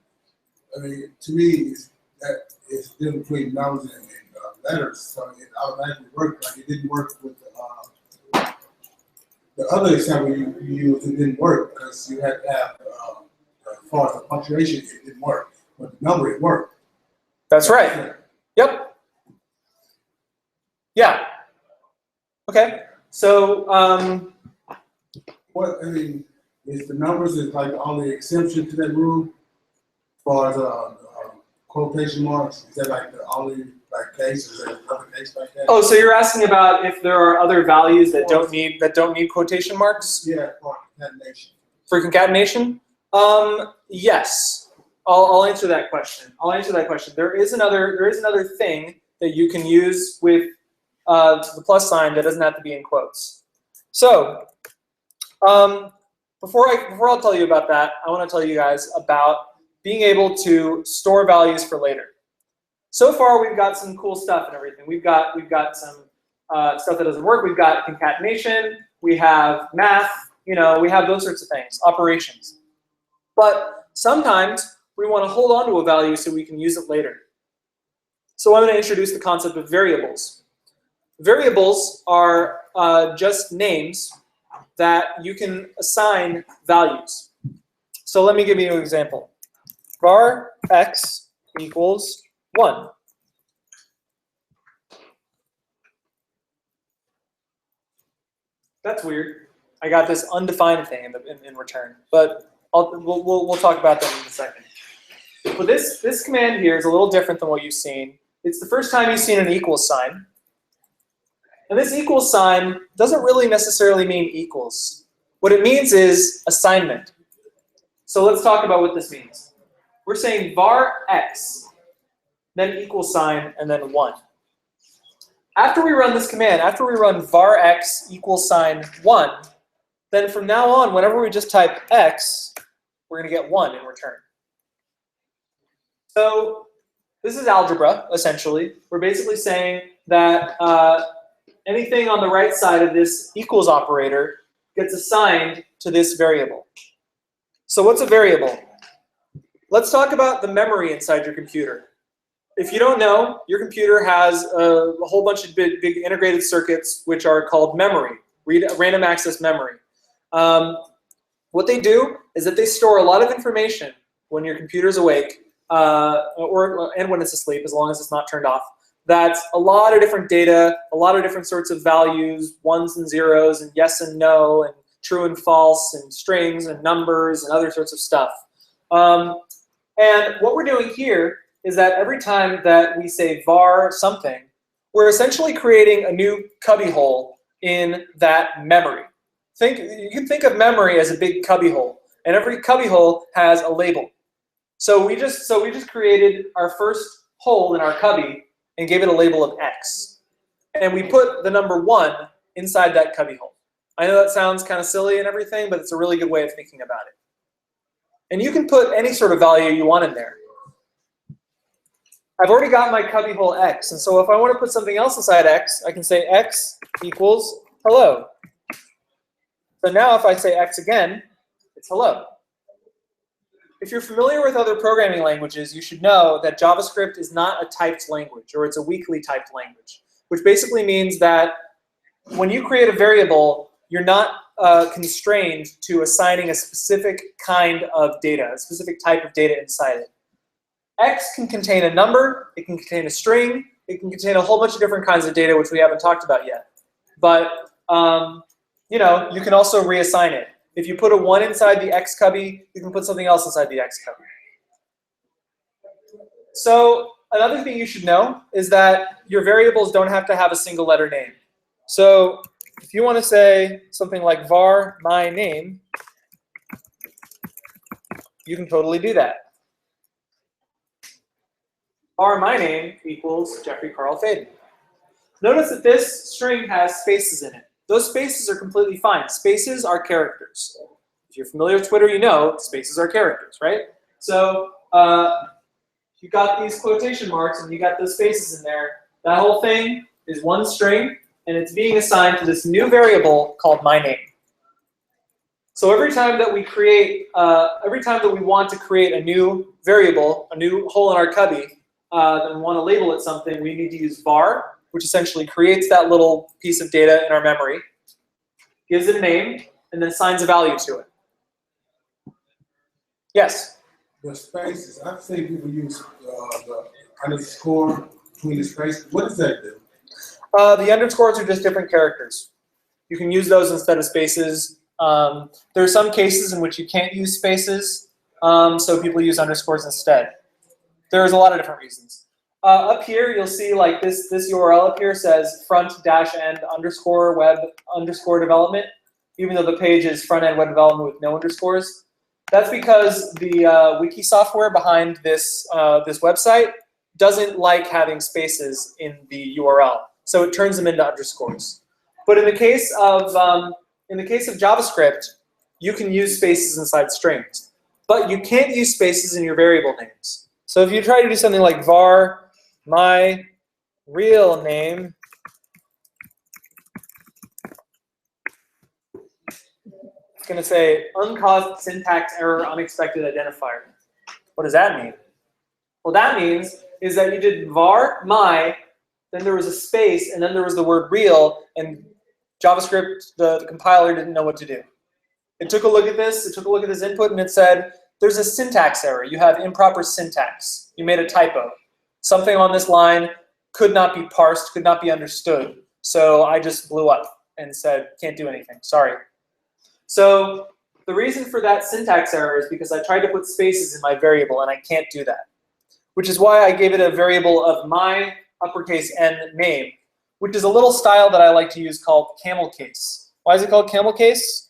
I mean, to me, it's different between numbers and letters, so it automatically worked. Like it didn't work with the other example you used. It didn't work because you had to have far as the punctuation, it didn't work. But the number, it worked. That's right. Yep. Yeah. Okay. So, what I mean is the numbers is like the only exception to that rule, as far as quotation marks. Is that like the only like case? Is there another case like that? oh, so you're asking about if there are other values that don't need quotation marks? Yeah, for concatenation. For concatenation? Yes. I'll answer that question. There is another thing that you can use with the plus sign that doesn't have to be in quotes. So, before I'll tell you about that, I want to tell you guys about being able to store values for later. So far, we've got some cool stuff and everything. We've got some stuff that doesn't work. We've got concatenation. We have math. We have those sorts of things, operations. But sometimes we want to hold on to a value so we can use it later. So I'm going to introduce the concept of variables. Variables are just names that you can assign values. So let me give you an example. Var x equals 1. That's weird. I got this undefined thing in return, but we'll talk about that in a second. Well, this command here is a little different than what you've seen. It's the first time you've seen an equals sign. And this equals sign doesn't really necessarily mean equals. What it means is assignment. So let's talk about what this means. We're saying var x, then equals sign, and then 1. After we run this command, after we run var x equals sign 1, then from now on, whenever we just type x, we're going to get 1 in return. So this is algebra, essentially. We're basically saying that anything on the right side of this equals operator gets assigned to this variable. So what's a variable? Let's talk about the memory inside your computer. If you don't know, your computer has a whole bunch of big integrated circuits which are called memory, random access memory. What they do is that they store a lot of information when your computer's awake, and when it's asleep, as long as it's not turned off. That's a lot of different data, a lot of different sorts of values, ones and zeros, and yes and no, and true and false, and strings and numbers, and other sorts of stuff. And what we're doing here is that every time that we say var something, we're essentially creating a new cubbyhole in that memory. You can think of memory as a big cubbyhole, and every cubbyhole has a label. So we just created our first hole in our cubby and gave it a label of x. And we put the number 1 inside that cubbyhole. I know that sounds kind of silly and everything, but it's a really good way of thinking about it. And you can put any sort of value you want in there. I've already got my cubbyhole x, and so if I want to put something else inside x, I can say x equals hello. So now if I say x again, it's hello. If you're familiar with other programming languages, you should know that JavaScript is not a typed language, or it's a weakly typed language, which basically means that when you create a variable, you're not constrained to assigning a specific kind of data, a specific type of data inside it. X can contain a number, it can contain a string, it can contain a whole bunch of different kinds of data which we haven't talked about yet. But you can also reassign it. If you put a 1 inside the X cubby, you can put something else inside the X cubby. So another thing you should know is that your variables don't have to have a single letter name. So if you want to say something like var my name, you can totally do that. Var my name equals Jeffrey Carl Faden. Notice that this string has spaces in it. Those spaces are completely fine. Spaces are characters. If you're familiar with Twitter, you know spaces are characters, right? So you got these quotation marks and you got those spaces in there. That whole thing is one string, and it's being assigned to this new variable called my name. So every time that we want to create a new variable, a new hole in our cubby, that we want to label it something, we need to use var, which essentially creates that little piece of data in our memory, gives it a name, and then assigns a value to it. Yes? The spaces, I've seen people use the underscore between the spaces. What does that do? The underscores are just different characters. You can use those instead of spaces. There are some cases in which you can't use spaces, so people use underscores instead. There's a lot of different reasons. Up here, you'll see like this URL up here says front-end underscore web underscore development, even though the page is front-end web development with no underscores. That's because the wiki software behind this this website doesn't like having spaces in the URL, so it turns them into underscores. But in the case of JavaScript, you can use spaces inside strings, but you can't use spaces in your variable names. So if you try to do something like var my real name, it's going to say uncaused syntax error unexpected identifier. What does that mean? Well, that means is that you did var my, then there was a space, and then there was the word real, and JavaScript, the compiler, didn't know what to do. It took a look at this, input, and it said, there's a syntax error. You have improper syntax. You made a typo. Something on this line could not be parsed, could not be understood. So I just blew up and said, can't do anything, sorry. So the reason for that syntax error is because I tried to put spaces in my variable, and I can't do that. Which is why I gave it a variable of my uppercase N name, which is a little style that I like to use called camel case. Why is it called camel case?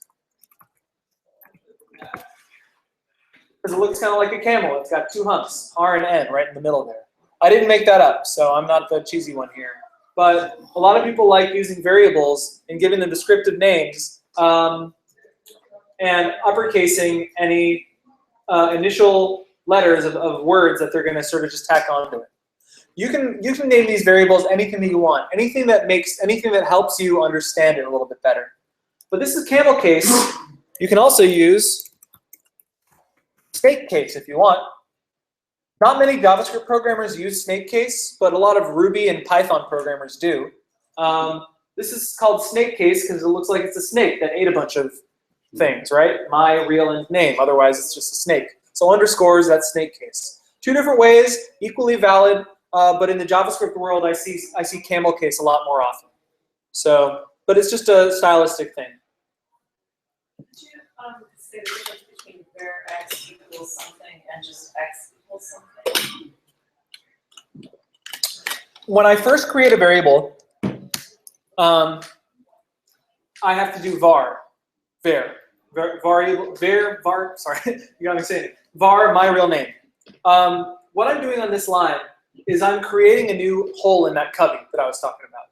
Because it looks kind of like a camel. It's got two humps, R and N, right in the middle there. I didn't make that up, so I'm not the cheesy one here. But a lot of people like using variables and giving them descriptive names and uppercasing any initial letters of words that they're going to sort of just tack onto it. You can name these variables anything that you want, anything that helps you understand it a little bit better. But this is camel case. You can also use snake case if you want. Not many JavaScript programmers use snake case, but a lot of Ruby and Python programmers do. This is called snake case because it looks like it's a snake that ate a bunch of things, right? My real name, otherwise it's just a snake. So underscores, that's snake case. Two different ways, equally valid, but in the JavaScript world, I see camel case a lot more often. So, but it's just a stylistic thing. Could you say the difference between var x equals something and just x equals something? When I first create a variable, I have to do var, sorry, you got me saying it. Var my real name. What I'm doing on this line is I'm creating a new hole in that cubby that I was talking about.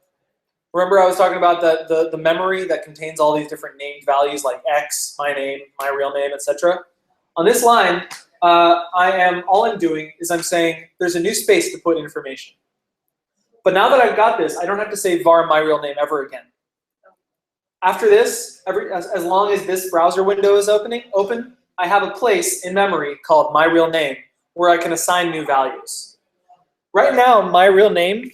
Remember I was talking about the memory that contains all these different named values like x, my name, my real name, etc. On this line, all I'm doing is I'm saying there's a new space to put information. But now that I've got this, I don't have to say var my real name ever again. After this, as long as this browser window is open, I have a place in memory called my real name where I can assign new values. Right now, my real name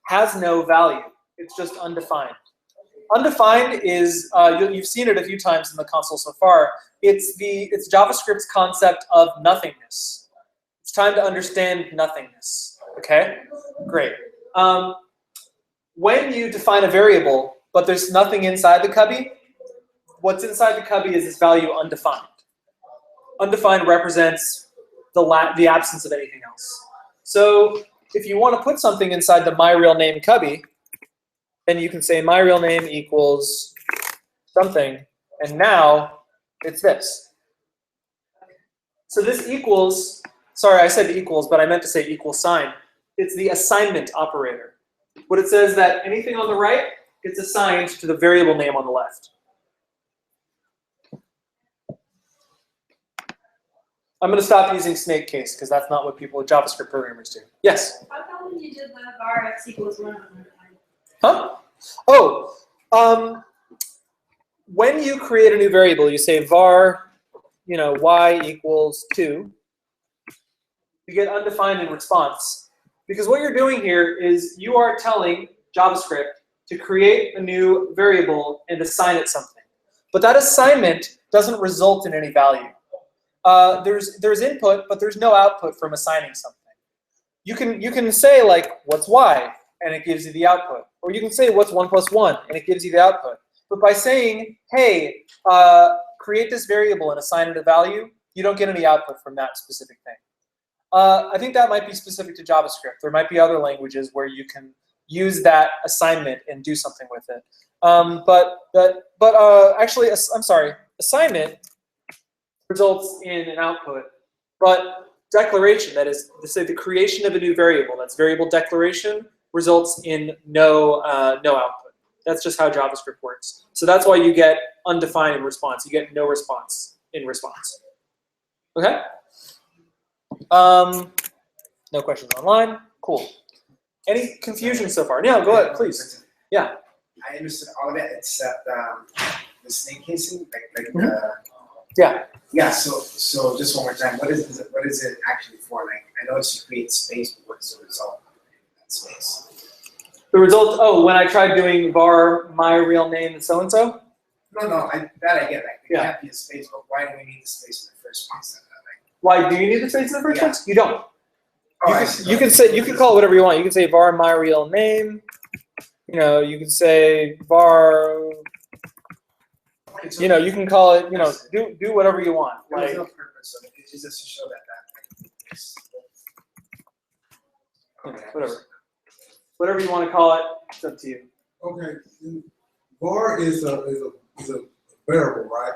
has no value. It's just undefined. Undefined is, you've seen it a few times in the console so far, it's JavaScript's concept of nothingness. It's time to understand nothingness, okay? Great. When you define a variable, but there's nothing inside the cubby, what's inside the cubby is this value undefined. Undefined represents the absence of anything else. So if you want to put something inside the my real name cubby, then you can say my real name equals something, and now it's this. So this equals, sorry, I said equals, but I meant to say equal sign. It's the assignment operator. What it says that anything on the right gets assigned to the variable name on the left. I'm going to stop using snake case because that's not what JavaScript programmers do. Yes? How come when you did the var x equals 1? Huh? Oh, when you create a new variable, you say var, y equals 2. You get undefined in response. Because what you're doing here is you are telling JavaScript to create a new variable and assign it something. But that assignment doesn't result in any value. there's input, but there's no output from assigning something. You can say like, what's y, and it gives you the output, or you can say what's 1 plus 1, and it gives you the output. But by saying, hey, create this variable and assign it a value, you don't get any output from that specific thing. I think that might be specific to JavaScript. There might be other languages where you can use that assignment and do something with it. Actually, I'm sorry, assignment results in an output, but declaration, that is to say the creation of a new variable, that's variable declaration, results in no output. That's just how JavaScript works. So that's why you get undefined in response. You get no response in response. Okay? No questions online. Cool. Any confusion so far? No, go ahead, please. Yeah. I understood all of it except the snake casing, Yeah. Yeah. So just one more time, what is it actually for? Like, I know it's to create space, but what is the result of that space? The result. Oh, when I tried doing var my real name and so and so. No, I get. Like, there Yeah. can't be a space, but why do we need the space in the first place? Why do you need the space in the first place? You don't. Oh, You can call it whatever you want. You can say var my real name. You know, you can say var. You know, you can call it. You know, do whatever you want. There's Like, no purpose of it. It's just to show that. whatever you want to call it. It's up to you. Okay, var is a variable, right?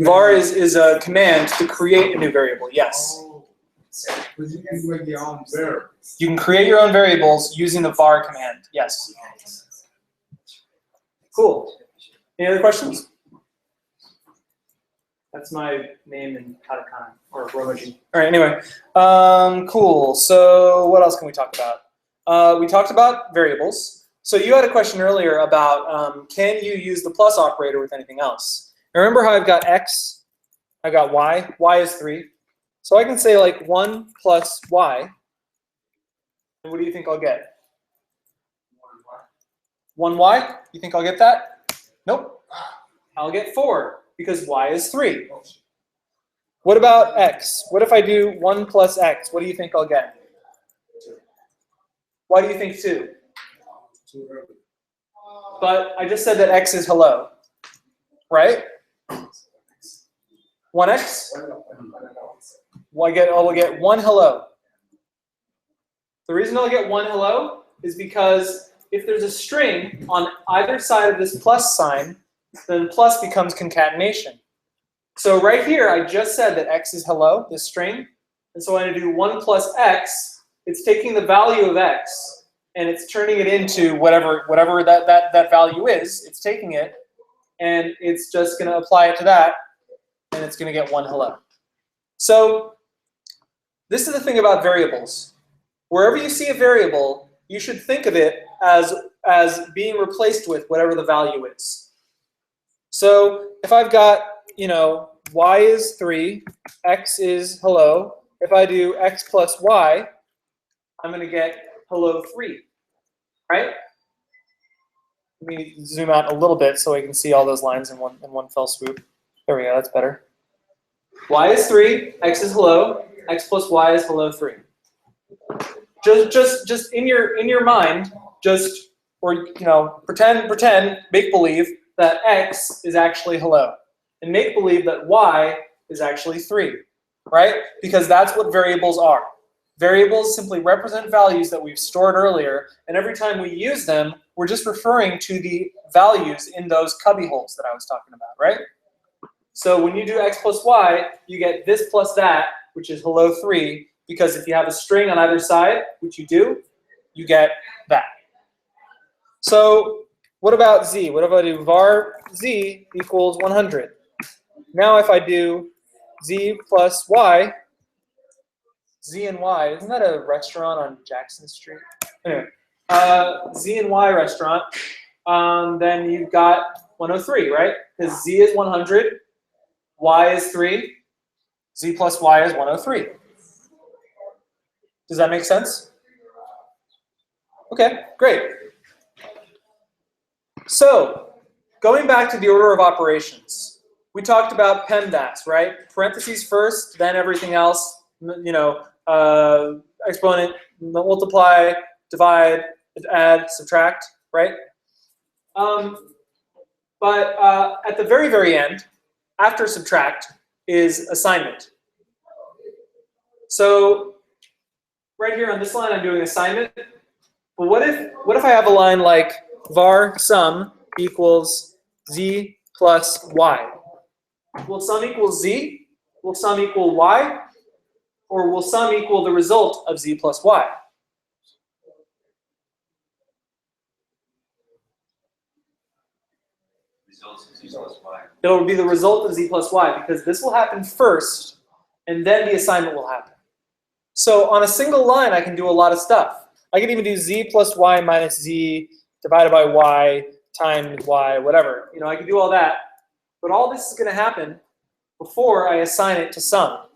Var is a command to create a new variable. Yes. Oh, but you can make your own variable. You can create your own variables using the var command. Yes. Cool. Any other questions? That's my name in katakana or Romaji. All right. Anyway, cool. So what else can we talk about? We talked about variables. So you had a question earlier about can you use the plus operator with anything else? Now remember how I've got x, I've got y. Y is 3. So I can say like 1 plus y. And what do you think I'll get? 1y? You think I'll get that? Nope. I'll get 4 because y is 3. What about x? What if I do 1 plus x? What do you think I'll get? Why do you think 2? But I just said that x is hello, right? 1x? Well, I'll get 1 hello. The reason I'll get 1 hello is because if there's a string on either side of this plus sign, then plus becomes concatenation. So right here, I just said that x is hello, this string. And so when I do 1 plus x, it's taking the value of x, and it's turning it into whatever that value is. It's taking it, and it's just going to apply it to that, and it's going to get 1 hello. So this is the thing about variables. Wherever you see a variable, you should think of it as being replaced with whatever the value is. So if I've got, you know, y is 3, x is hello. If I do x plus y, I'm going to get hello 3, right? Let me zoom out a little bit so I can see all those lines in one fell swoop. There we go, that's better. Y is 3, x is hello, x plus y is hello 3. Just in your mind, or you know, pretend, make believe that x is actually hello, and make believe that y is actually 3, right? Because that's what variables are. Variables simply represent values that we've stored earlier, and every time we use them, we're just referring to the values in those cubby holes that I was talking about, right? So when you do x plus y, you get this plus that, which is hello 3, because if you have a string on either side, which you do, you get that. So what about z? What if I do var z equals 100? Now if I do z plus y, z and y, isn't that a restaurant on Jackson Street? Anyway, z and y restaurant, then you've got 103, right? Because z is 100, y is 3, z plus y is 103. Does that make sense? Okay, great. So, going back to the order of operations, we talked about PEMDAS, right? Parentheses first, then everything else, you know, exponent, multiply, divide, add, subtract, right? But at the very, very end, after subtract, is assignment. So right here on this line, I'm doing assignment. But what if I have a line like var sum equals z plus y? Will sum equal z? Will sum equal y? Or will sum equal the result of z plus y? It'll be the result of z plus y, because this will happen first, and then the assignment will happen. So on a single line, I can do a lot of stuff. I can even do z plus y minus z divided by y times y, whatever. You know, I can do all that. But all this is going to happen before I assign it to sum.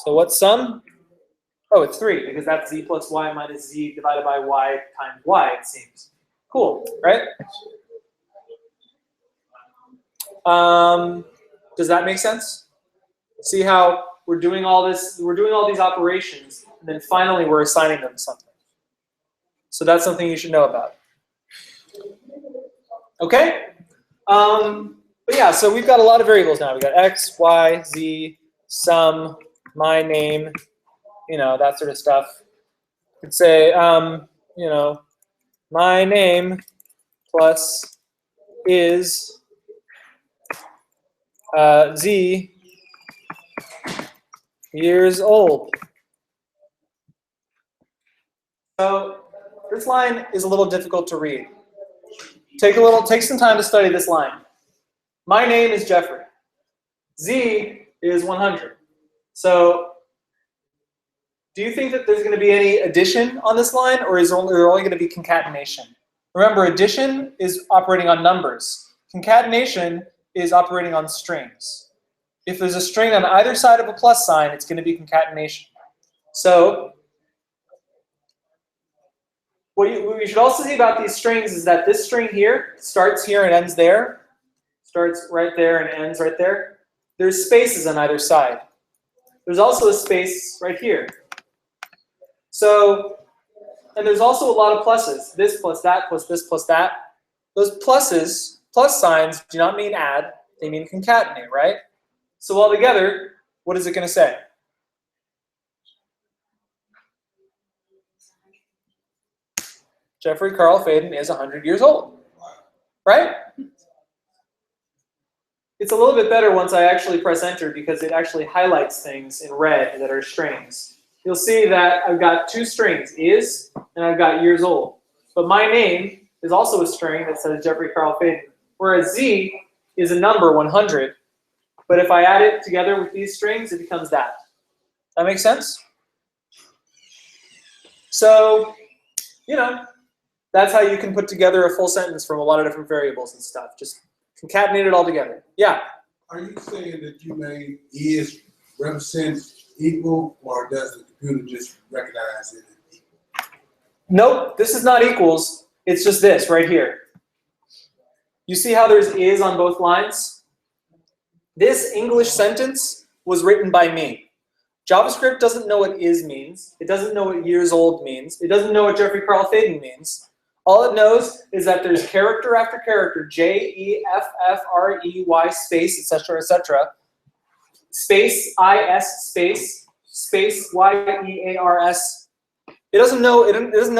So what's sum? Oh, it's 3, because that's z plus y minus z divided by y times y, it seems. Cool, right? Does that make sense? See how we're doing all this, we're doing all these operations, and then finally we're assigning them something. So that's something you should know about. Okay? But yeah, so we've got a lot of variables now. We've got x, y, z, sum, my name, you know, that sort of stuff. You could say, you know, my name plus is z years old. So this line is a little difficult to read. Take some time to study this line. My name is Jeffrey. Z is 100. So do you think that there's going to be any addition on this line, or is there only going to be concatenation? Remember, addition is operating on numbers. Concatenation is operating on strings. If there's a string on either side of a plus sign, it's going to be concatenation. So what you should also see about these strings is that this string here starts here and ends there. Starts right there and ends right there. There's spaces on either side. There's also a space right here. So, and there's also a lot of pluses. This plus that plus this plus that. Those pluses, plus signs, do not mean add. They mean concatenate, right? So altogether, what is it going to say? Jeffrey Carl Faden is 100 years old, right? It's a little bit better once I actually press enter, because it actually highlights things in red that are strings. You'll see that I've got two strings, is, and I've got years old. But my name is also a string that says Jeffrey Carl Faden, whereas z is a number, 100. But if I add it together with these strings, it becomes that. That makes sense? So, you know, that's how you can put together a full sentence from a lot of different variables and stuff. Just concatenate it all together. Yeah? Are you saying that you made is represent equal, or does the computer just recognize it as equal? Nope, this is not equals. It's just this right here. You see how there's is on both lines? This English sentence was written by me. JavaScript doesn't know what is means. It doesn't know what years old means. It doesn't know what Jeffrey Carl Faden means. All it knows is that there's character after character, J-E-F-F-R-E-Y space, etc., etc., space I-S space, space Y-E-A-R-S. It doesn't know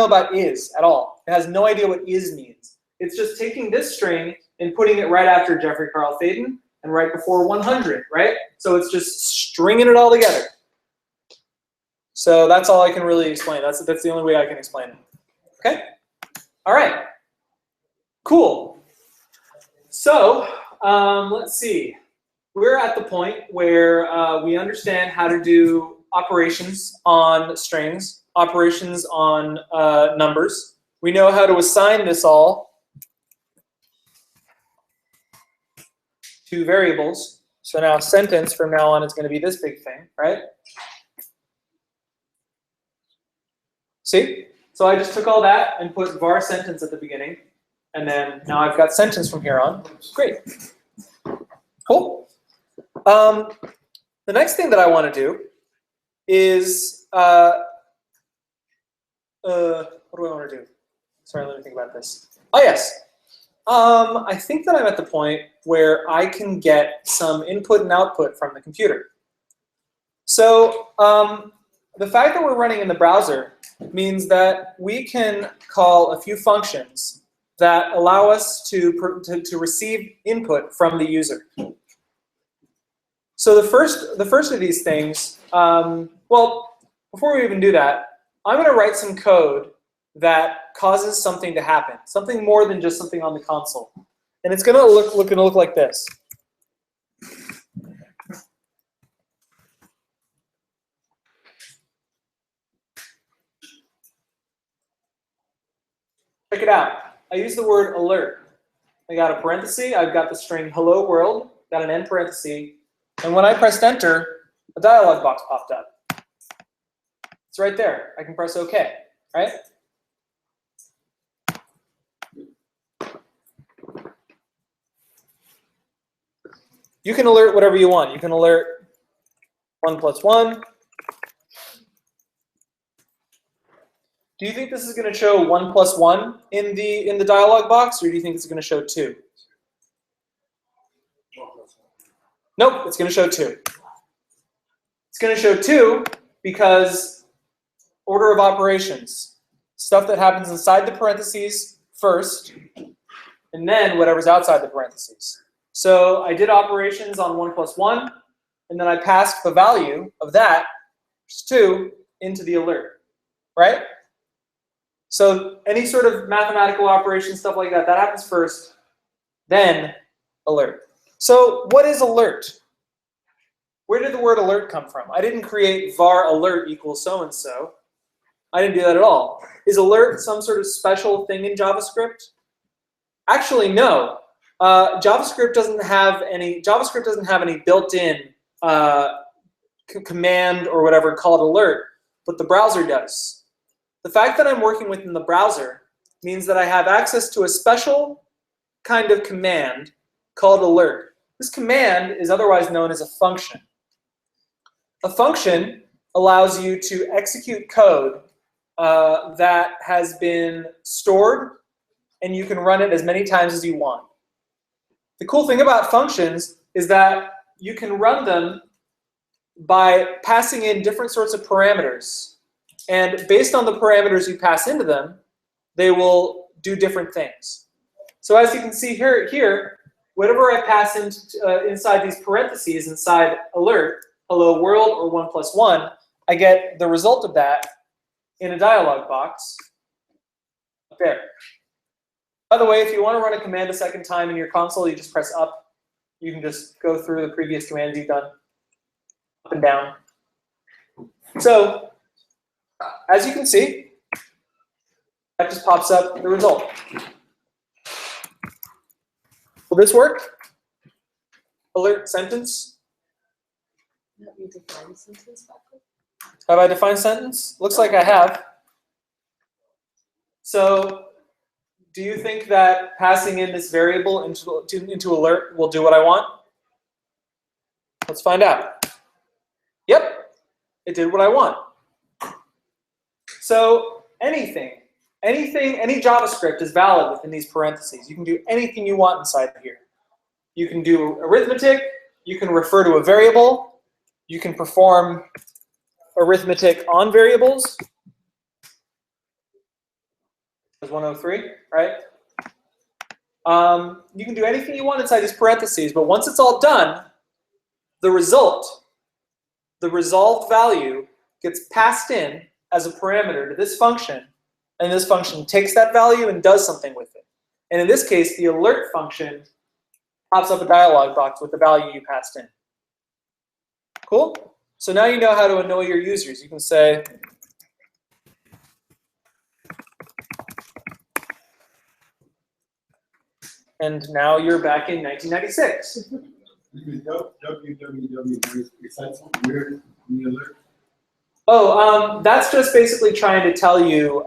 about is at all. It has no idea what is means. It's just taking this string and putting it right after Jeffrey Carl Faden and right before 100, right? So it's just stringing it all together. So that's all I can really explain. That's the only way I can explain it. Okay? All right. Cool. So let's see. We're at the point where we understand how to do operations on strings, operations on numbers. We know how to assign this all to variables. So now sentence from now on is going to be this big thing, right? See? So I just took all that and put var sentence at the beginning, and then now I've got sentence from here on. Great. Cool. The next thing that I want to do is, what do I want to do? Sorry, let me think about this. Oh, yes. I think that I'm at the point where I can get some input and output from the computer. So the fact that we're running in the browser means that we can call a few functions that allow us to receive input from the user. So the first of these things, well, before we even do that, I'm going to write some code that causes something to happen, something more than just something on the console. And it's going to look like this. Check it out. I use the word alert. I got a parenthesis. I've got the string hello world, got an end parenthesis. And when I pressed enter, a dialog box popped up. It's right there. I can press OK, right? You can alert whatever you want. You can alert 1 + 1. Do you think this is going to show 1 + 1 in the dialog box, or do you think it's going to show 2? Nope, it's going to show 2. It's going to show 2 because order of operations, stuff that happens inside the parentheses first, and then whatever's outside the parentheses. So I did operations on 1 + 1, and then I passed the value of that, which is 2, into the alert, right? So any sort of mathematical operation, stuff like that, that happens first, then alert. So what is alert? Where did the word alert come from? I didn't create var alert equals so-and-so. I didn't do that at all. Is alert some sort of special thing in JavaScript? Actually, no. JavaScript doesn't have any built-in command or whatever called alert, but the browser does. The fact that I'm working within the browser means that I have access to a special kind of command called alert. This command is otherwise known as a function. A function allows you to execute code that has been stored, and you can run it as many times as you want. The cool thing about functions is that you can run them by passing in different sorts of parameters. And based on the parameters you pass into them, they will do different things. So as you can see here, whatever I pass inside these parentheses, inside alert, hello world, or 1 + 1, I get the result of that in a dialog box up there. By the way, if you want to run a command a second time in your console, you just press up. You can just go through the previous commands you've done, up and down. So as you can see, that just pops up the result. Will this work? Alert sentence. Have you defined sentence backwards? Have I defined sentence? Looks like I have. So do you think that passing in this variable into alert will do what I want? Let's find out. Yep, it did what I want. So any JavaScript is valid within these parentheses. You can do anything you want inside of here. You can do arithmetic. You can refer to a variable. You can perform arithmetic on variables. There's 103, right? You can do anything you want inside these parentheses, but once it's all done, the result, the resolved value, gets passed in as a parameter to this function, and this function takes that value and does something with it. And in this case, the alert function pops up a dialog box with the value you passed in. Cool? So now you know how to annoy your users. You can say, and now you're back in 1996. Oh, that's just basically trying to tell you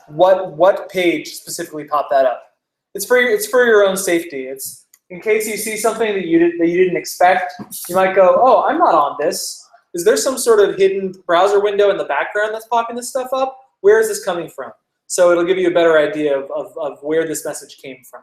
what page specifically popped that up. It's for your own safety. It's in case you see something that you didn't expect, you might go, oh, I'm not on this. Is there some sort of hidden browser window in the background that's popping this stuff up? Where is this coming from? So it'll give you a better idea of where this message came from.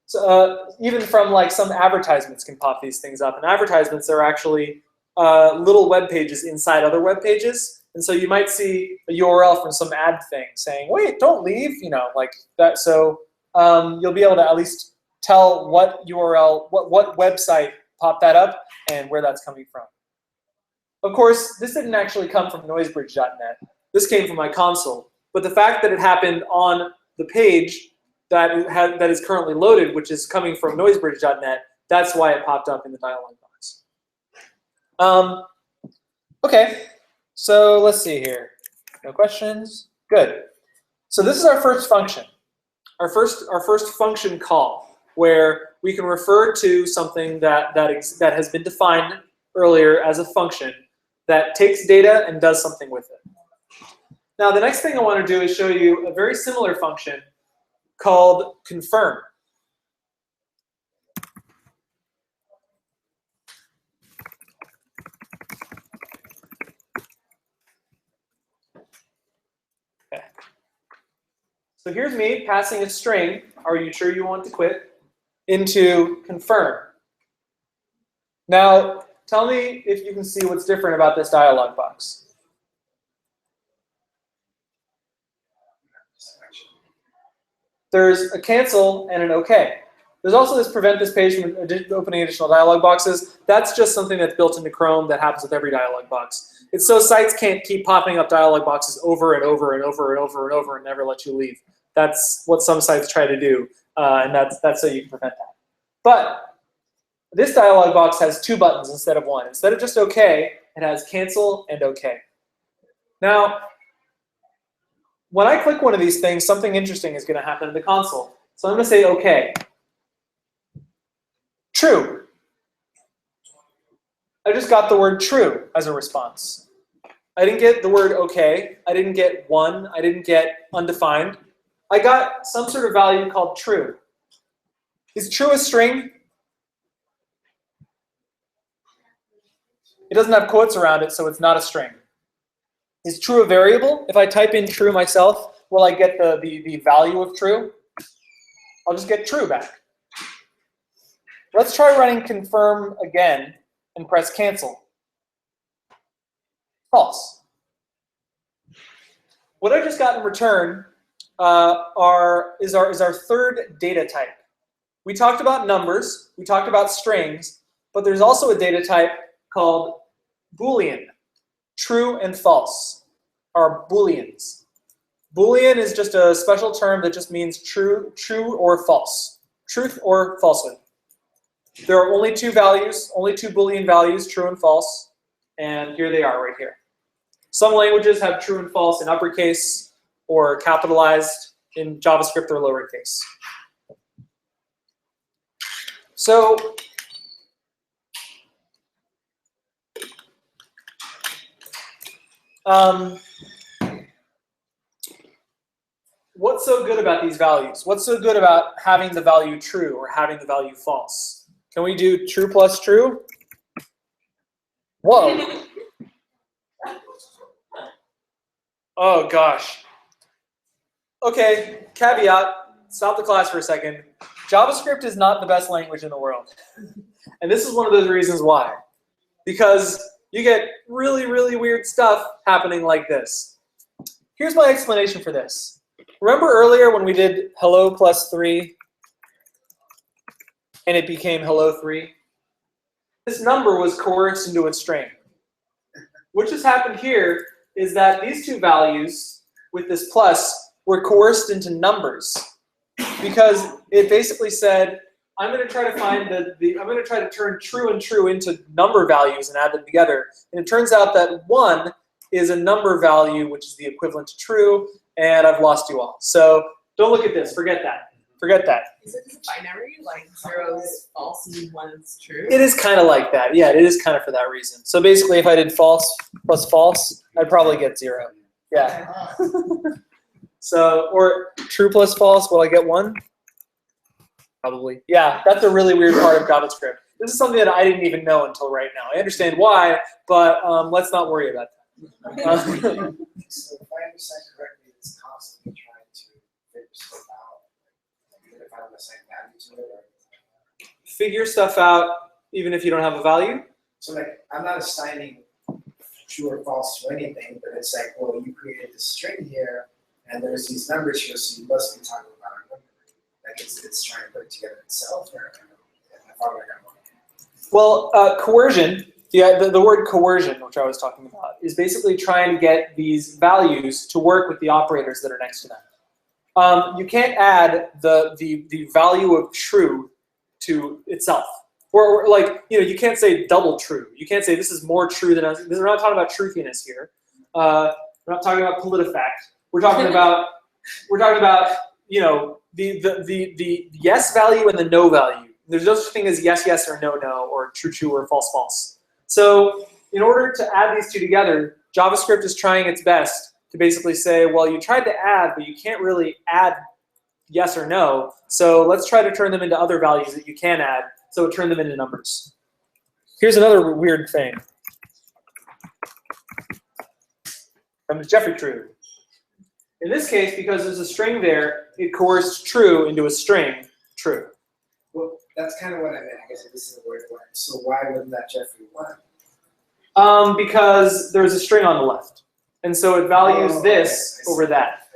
So even from like some advertisements can pop these things up. And advertisements are actually little web pages inside other web pages. And so you might see a URL from some ad thing saying, wait, don't leave, you know, like that. So you'll be able to at least tell what URL, what website popped that up and where that's coming from. Of course, this didn't actually come from noisebridge.net. This came from my console. But the fact that it happened on the page that is currently loaded, which is coming from noisebridge.net, that's why it popped up in the dialog box. Okay, so let's see here. No questions? Good. So this is our first function. Our first function call, where we can refer to something that has been defined earlier as a function that takes data and does something with it. Now, the next thing I want to do is show you a very similar function called confirm. Okay. So here's me passing a string, are you sure you want to quit, into confirm. Now, tell me if you can see what's different about this dialog box. There's a cancel and an OK. There's also this prevent this page from opening additional dialog boxes. That's just something that's built into Chrome that happens with every dialog box. It's so sites can't keep popping up dialog boxes over and over and over and over and over and never let you leave. That's what some sites try to do, and that's so you can prevent that. But this dialog box has two buttons instead of one. Instead of just OK, it has cancel and OK. Now, when I click one of these things, something interesting is going to happen in the console. So I'm going to say OK. True. I just got the word true as a response. I didn't get the word OK. I didn't get 1. I didn't get undefined. I got some sort of value called true. Is true a string? It doesn't have quotes around it, so it's not a string. Is true a variable? If I type in true myself, will I get the value of true? I'll just get true back. Let's try running confirm again and press cancel. False. What I just got in return is our third data type. We talked about numbers, we talked about strings, but there's also a data type called Boolean. True and false are Booleans. Boolean is just a special term that just means true or false. Truth or falsehood. There are only two values, only two Boolean values, true and false, and here they are right here. Some languages have true and false in uppercase or capitalized. In JavaScript, they're lowercase. So what's so good about these values? What's so good about having the value true or having the value false? Can we do true plus true? Whoa. Oh, gosh. Okay, caveat. Stop the class for a second. JavaScript is not the best language in the world. And this is one of those reasons why. Because you get really, really weird stuff happening like this. Here's my explanation for this. Remember earlier when we did hello plus 3 and it became hello 3? This number was coerced into a string. What just happened here is that these two values with this plus were coerced into numbers because it basically said, I'm going to try to find I'm going to try to turn true and true into number values and add them together. And it turns out that 1 is a number value, which is the equivalent to true, and I've lost you all. So don't look at this. Forget that. Forget that. Is it binary, like 0 is false and 1 is true? It is kind of like that. Yeah, it is kind of for that reason. So basically, if I did false plus false, I'd probably get 0. Yeah. So, or true plus false, will I get 1? Probably. Yeah, that's a really weird part of JavaScript. This is something that I didn't even know until right now. I understand why, but let's not worry about that. So if I understand correctly, it's constantly trying to figure stuff out, even if I don't assign value to it. Or... Figure stuff out even if you don't have a value. So like, I'm not assigning true or false to anything, but it's like, well, you created this string here, and there's these numbers here, so you must be talking about a number. Like it's trying to put it together itself, or I thought I got one. Well, coercion, the word coercion, which I was talking about, is basically trying to get these values to work with the operators that are next to them. You can't add the value of true to itself. Or like, you can't say double true. You can't say this is more true than us. We're not talking about truthiness here. We're not talking about PolitiFact. We're talking about the yes value and the no value. There's no such thing as yes, yes, or no, no, or true, true, or false, false. So in order to add these two together, JavaScript is trying its best to basically say, well, you tried to add, but you can't really add yes or no. So let's try to turn them into other values that you can add. So it turned them into numbers. Here's another weird thing. Comes Jeffrey true. In this case, because there's a string there, it coerced true into a string true. Well, that's kind of what I meant. I guess this is the word one. So why wouldn't that Jeffrey one? Because there's a string on the left, and so it values this over that.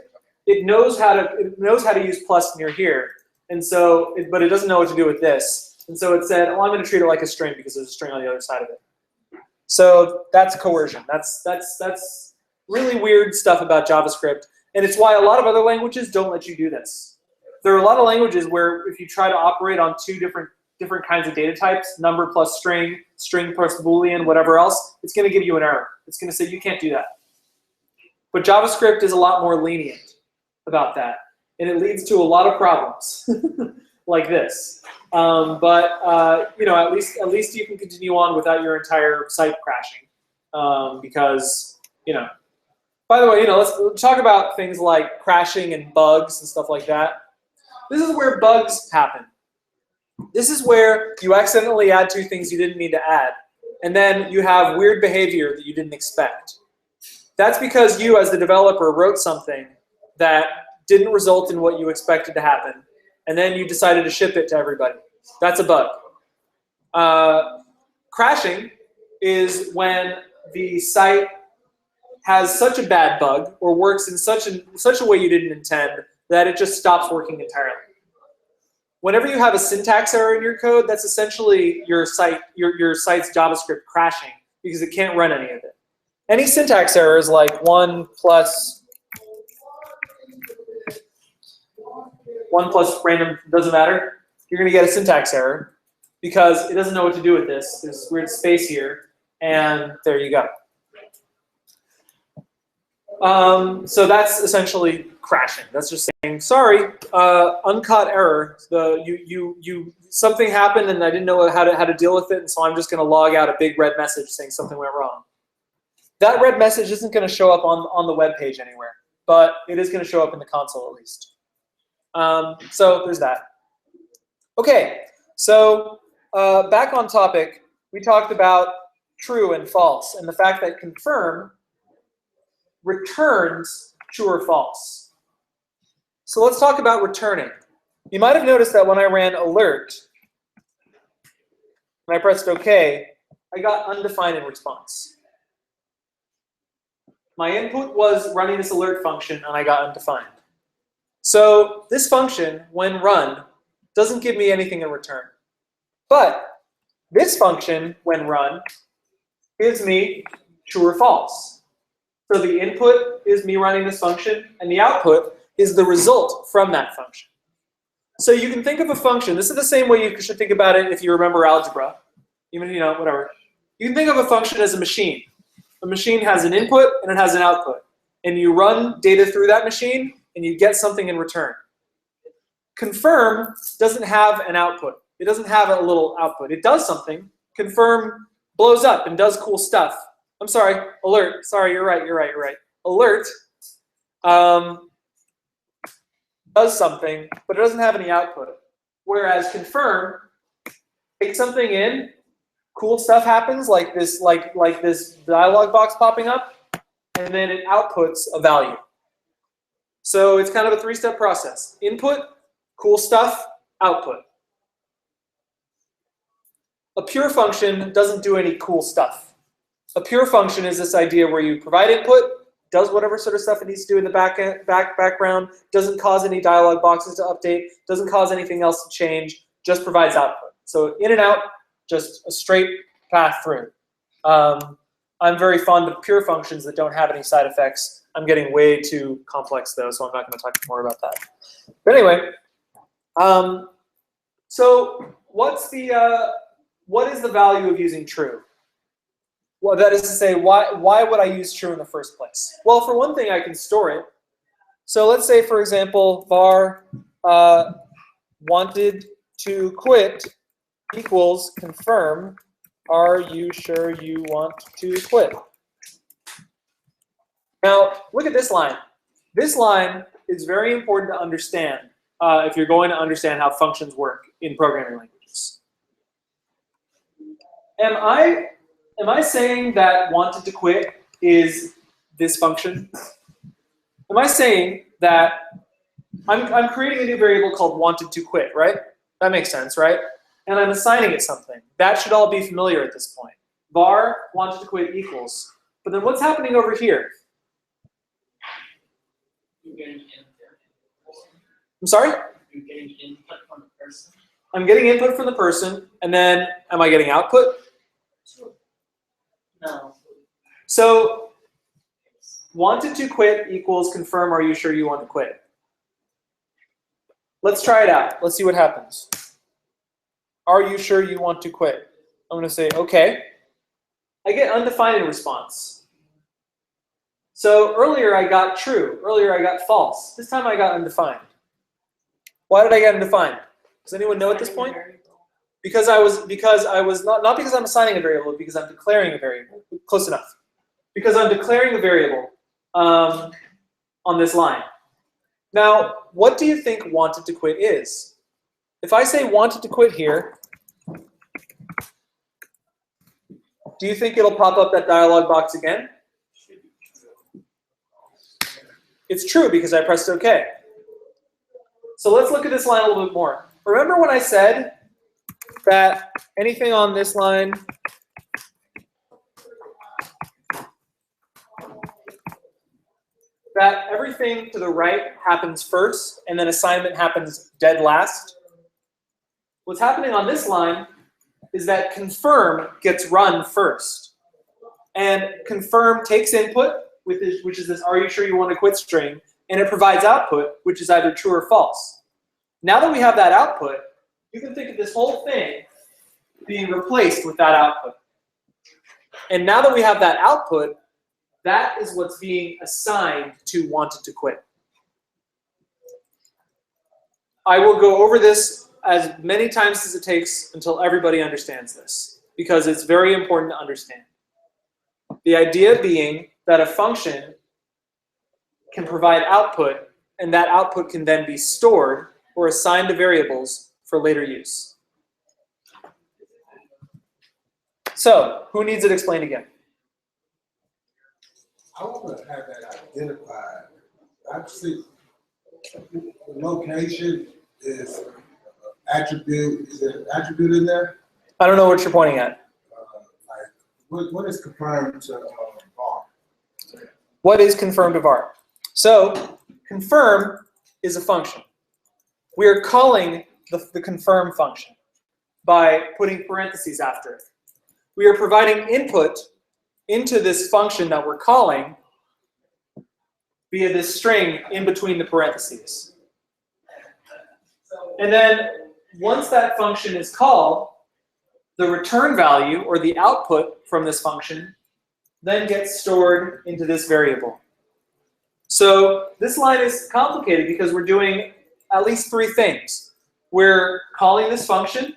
It knows how to use plus near here, and so but it doesn't know what to do with this, and so it said, "Oh, I'm going to treat it like a string because there's a string on the other side of it." So that's coercion. That's really weird stuff about JavaScript, and it's why a lot of other languages don't let you do this. There are a lot of languages where if you try to operate on two different kinds of data types, number plus string, string plus Boolean, whatever else, it's going to give you an error. It's going to say you can't do that. But JavaScript is a lot more lenient about that, and it leads to a lot of problems like this. At least you can continue on without your entire site crashing, because By the way, let's talk about things like crashing and bugs and stuff like that. This is where bugs happen. This is where you accidentally add two things you didn't mean to add, and then you have weird behavior that you didn't expect. That's because you, as the developer, wrote something that didn't result in what you expected to happen, and then you decided to ship it to everybody. That's a bug. Crashing is when the site has such a bad bug or works in such a way you didn't intend that it just stops working entirely. Whenever you have a syntax error in your code, that's essentially your site's JavaScript crashing because it can't run any of it. Any syntax error is like 1 plus random, doesn't matter. You're going to get a syntax error because it doesn't know what to do with this. There's this weird space here, and there you go. So that's essentially crashing. That's just saying, sorry, uncaught error. Something happened and I didn't know how to deal with it, and so I'm just going to log out a big red message saying something went wrong. That red message isn't going to show up on the web page anywhere, but it is going to show up in the console at least. So there's that. Okay, so back on topic, we talked about true and false, and the fact that confirm returns true or false. So let's talk about returning. You might have noticed that when I ran alert, and I pressed OK, I got undefined in response. My input was running this alert function, and I got undefined. So this function, when run, doesn't give me anything in return. But this function, when run, gives me true or false. So the input is me running this function, and the output is the result from that function. So you can think of a function. This is the same way you should think about it if you remember algebra. Even, whatever. You can think of a function as a machine. A machine has an input and it has an output. And you run data through that machine, and you get something in return. Confirm doesn't have an output. It doesn't have a little output. It does something. Confirm blows up and does cool stuff. I'm sorry, alert. Sorry, you're right. Alert does something, but it doesn't have any output. Whereas confirm, take something in, cool stuff happens like this, like this dialog box popping up, and then it outputs a value. So it's kind of a three-step process. Input, cool stuff, output. A pure function doesn't do any cool stuff. A pure function is this idea where you provide input, does whatever sort of stuff it needs to do in the background, doesn't cause any dialog boxes to update, doesn't cause anything else to change, just provides output. So in and out, just a straight path through. I'm very fond of pure functions that don't have any side effects. I'm getting way too complex though, so I'm not going to talk more about that. But anyway, so what is the value of using true? Well, that is to say, why would I use true in the first place? Well, for one thing, I can store it. So let's say, for example, var wanted to quit equals confirm, are you sure you want to quit? Now, look at this line. This line is very important to understand if you're going to understand how functions work in programming languages. Am I saying that wanted to quit is this function? Am I saying that I'm creating a new variable called wanted to quit, right? That makes sense, right? And I'm assigning it something. That should all be familiar at this point. Var wanted to quit equals. But then what's happening over here? I'm sorry? You're getting input from the person. I'm getting input from the person, and then am I getting output? No. So wanted to quit equals confirm, are you sure you want to quit? Let's try it out. Let's see what happens. Are you sure you want to quit? I'm going to say, okay. I get undefined in response. So earlier I got true. Earlier I got false. This time I got undefined. Why did I get undefined? Does anyone know at this point? Because I was not because I'm assigning a variable, because I'm declaring a variable. Close enough. Because I'm declaring a variable on this line. Now, what do you think wanted to quit is? If I say wanted to quit here, do you think it'll pop up that dialog box again? It's true because I pressed OK. So let's look at this line a little bit more. Remember when I said that anything on this line that everything to the right happens first and then assignment happens dead last? What's happening on this line is that confirm gets run first. And confirm takes input, which is this are you sure you want to quit string, and it provides output, which is either true or false. Now that we have that output, you can think of this whole thing being replaced with that output. And now that we have that output, that is what's being assigned to wanted to quit. I will go over this as many times as it takes until everybody understands this, because it's very important to understand. The idea being that a function can provide output, and that output can then be stored or assigned to variables for later use. So, who needs it explained again? I want to have that identified. Actually, the location is attribute. Is there an attribute in there? I don't know what you're pointing at. What is confirmed to var? What is confirmed to var? So, confirm is a function. We are calling the confirm function by putting parentheses after it. We are providing input into this function that we're calling via this string in between the parentheses. And then once that function is called, the return value or the output from this function then gets stored into this variable. So this line is complicated because we're doing at least three things. We're calling this function,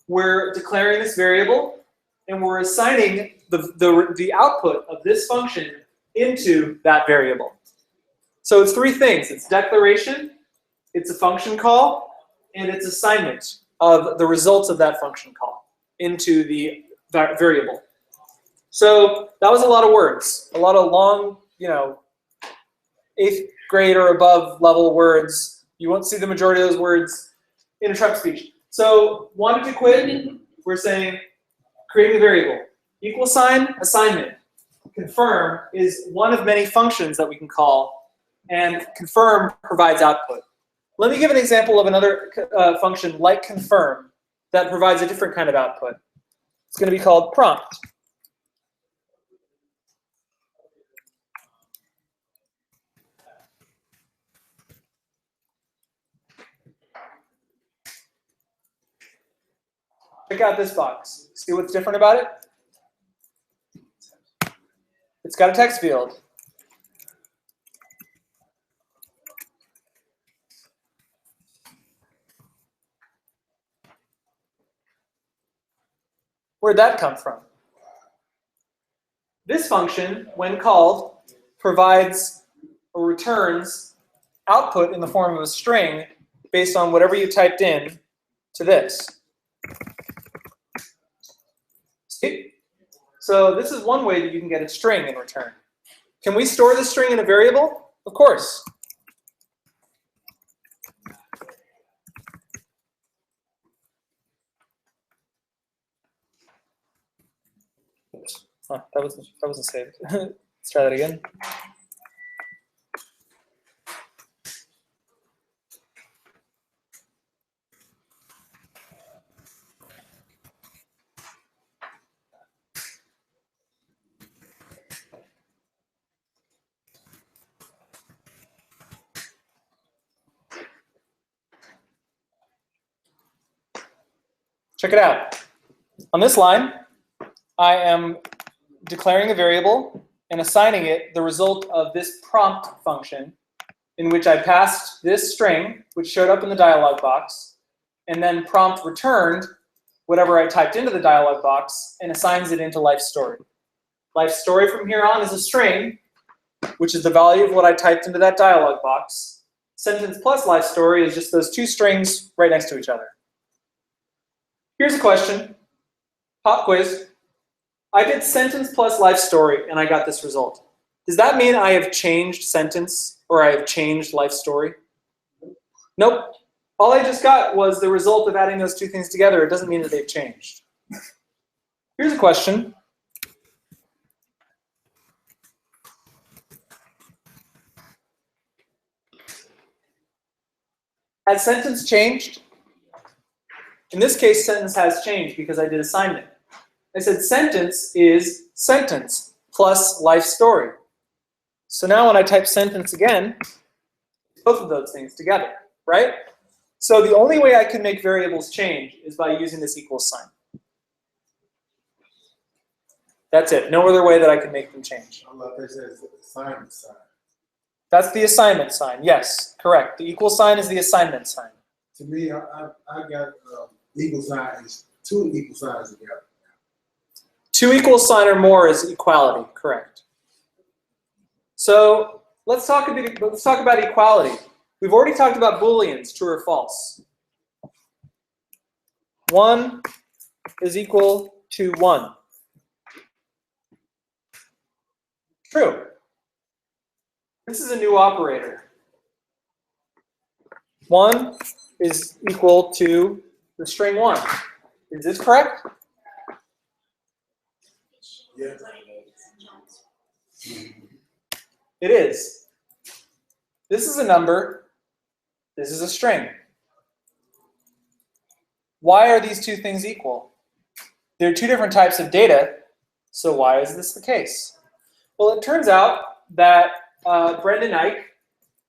we're declaring this variable, and we're assigning the output of this function into that variable. So it's three things. It's declaration, it's a function call, and its assignment of the results of that function call into the variable. So that was a lot of words, a lot of long, 8th grade or above level words. You won't see the majority of those words in a Trump speech. So wanted to quit, we're saying creating a variable. Equal sign, assignment. Confirm is one of many functions that we can call, and confirm provides output. Let me give an example of another function like confirm that provides a different kind of output. It's going to be called prompt. Check out this box. See what's different about it? It's got a text field. Where'd that come from? This function, when called, provides or returns output in the form of a string based on whatever you typed in to this. See? So this is one way that you can get a string in return. Can we store this string in a variable? Of course. Oh, that wasn't saved. Let's try that again. Check it out. On this line, I am declaring a variable and assigning it the result of this prompt function in which I passed this string, which showed up in the dialog box, and then prompt returned whatever I typed into the dialog box and assigns it into life story. Life story from here on is a string, which is the value of what I typed into that dialog box. Sentence plus life story is just those two strings right next to each other. Here's a question. Pop quiz. I did sentence plus life story and I got this result. Does that mean I have changed sentence or I have changed life story? Nope. All I just got was the result of adding those two things together. It doesn't mean that they've changed. Here's a question. Has sentence changed? In this case, sentence has changed because I did assignment. I said sentence is sentence plus life story. So now when I type sentence again, both of those things together, right? So the only way I can make variables change is by using this equals sign. That's it. No other way that I can make them change. I love this as the assignment sign. That's the assignment sign. Yes, correct. The equal sign is the assignment sign. To me, I got equal signs, two equal signs together. Two equal sign or more is equality, correct. So let's talk about equality. We've already talked about Booleans, true or false. 1 is equal to 1. True. This is a new operator. 1 is equal to the string 1. Is this correct? Yeah. It is. This is a number. This is a string. Why are these two things equal? There are two different types of data, so why is this the case? Well, it turns out that Brendan Eich,